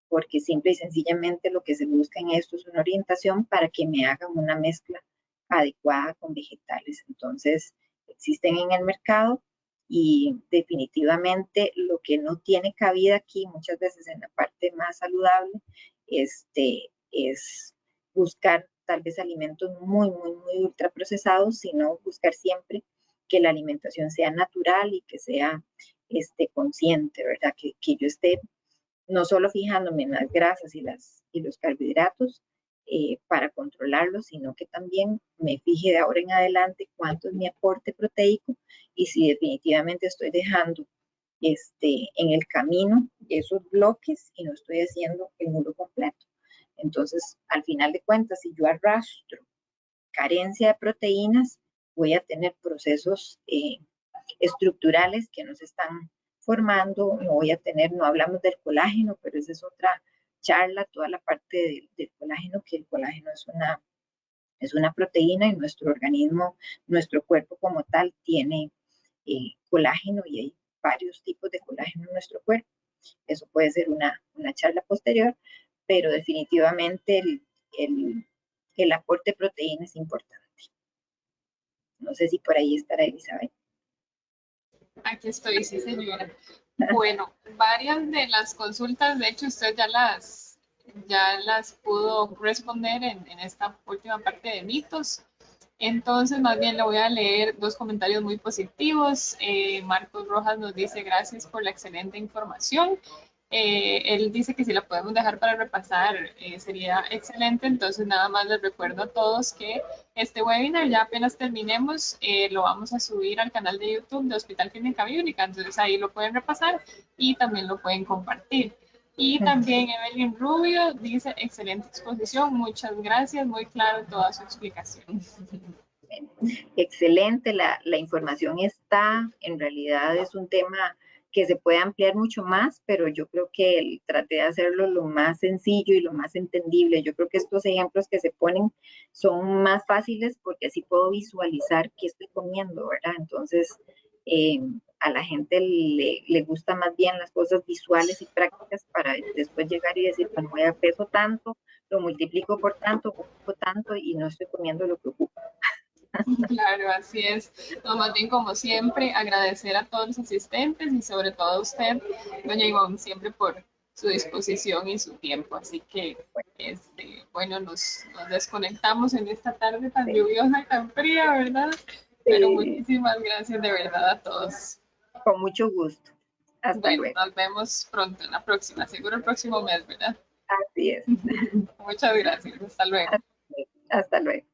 porque simple y sencillamente lo que se busca en esto es una orientación para que me hagan una mezcla adecuada con vegetales. Entonces, existen en el mercado y definitivamente lo que no tiene cabida aquí, muchas veces en la parte más saludable, es buscar tal vez alimentos muy ultraprocesados, sino buscar siempre que la alimentación sea natural y que sea consciente, ¿verdad? Que yo esté no solo fijándome en las grasas y los carbohidratos para controlarlos, sino que también me fije de ahora en adelante cuánto es mi aporte proteico y si definitivamente estoy dejando en el camino esos bloques y no estoy haciendo el muro completo. Entonces, al final de cuentas, si yo arrastro carencia de proteínas, voy a tener procesos estructurales que nos están formando. No hablamos del colágeno, pero esa es otra charla, toda la parte del colágeno, que el colágeno es una proteína y nuestro organismo, nuestro cuerpo como tal tiene colágeno y hay varios tipos de colágeno en nuestro cuerpo. Eso puede ser una charla posterior, pero definitivamente el aporte de proteína es importante. No sé si por ahí estará Elizabeth. Aquí estoy, sí, señora. Bueno, varias de las consultas, de hecho, usted ya las pudo responder en esta última parte de mitos. Entonces, más bien le voy a leer dos comentarios muy positivos. Marcos Rojas nos dice gracias por la excelente información. Él dice que si la podemos dejar para repasar sería excelente. Entonces, nada más les recuerdo a todos que este webinar ya apenas terminemos lo vamos a subir al canal de YouTube de Hospital Clínica Bíblica. Entonces, ahí lo pueden repasar y también lo pueden compartir. Y también Evelyn Rubio dice, excelente exposición, muchas gracias, muy claro toda su explicación. Excelente, la información está, en realidad es un tema que se puede ampliar mucho más, pero yo creo que traté de hacerlo lo más sencillo y lo más entendible. Yo creo que estos ejemplos que se ponen son más fáciles porque así puedo visualizar qué estoy comiendo, ¿verdad? Entonces, a la gente le gusta más bien las cosas visuales y prácticas para después llegar y decir, bueno, voy a peso tanto, lo multiplico por tanto, ocupo tanto y no estoy comiendo lo que ocupo. Claro, así es. No, más bien, como siempre, agradecer a todos los asistentes y sobre todo a usted, doña Ivonne, siempre por su disposición y su tiempo. Así que, bueno, nos desconectamos en esta tarde tan lluviosa y tan fría, ¿verdad? Pero muchísimas gracias de verdad a todos. Con mucho gusto. Hasta Bueno, luego. nos vemos pronto en la próxima, seguro el próximo mes, ¿verdad? Así es. Muchas gracias. Hasta luego. Hasta luego.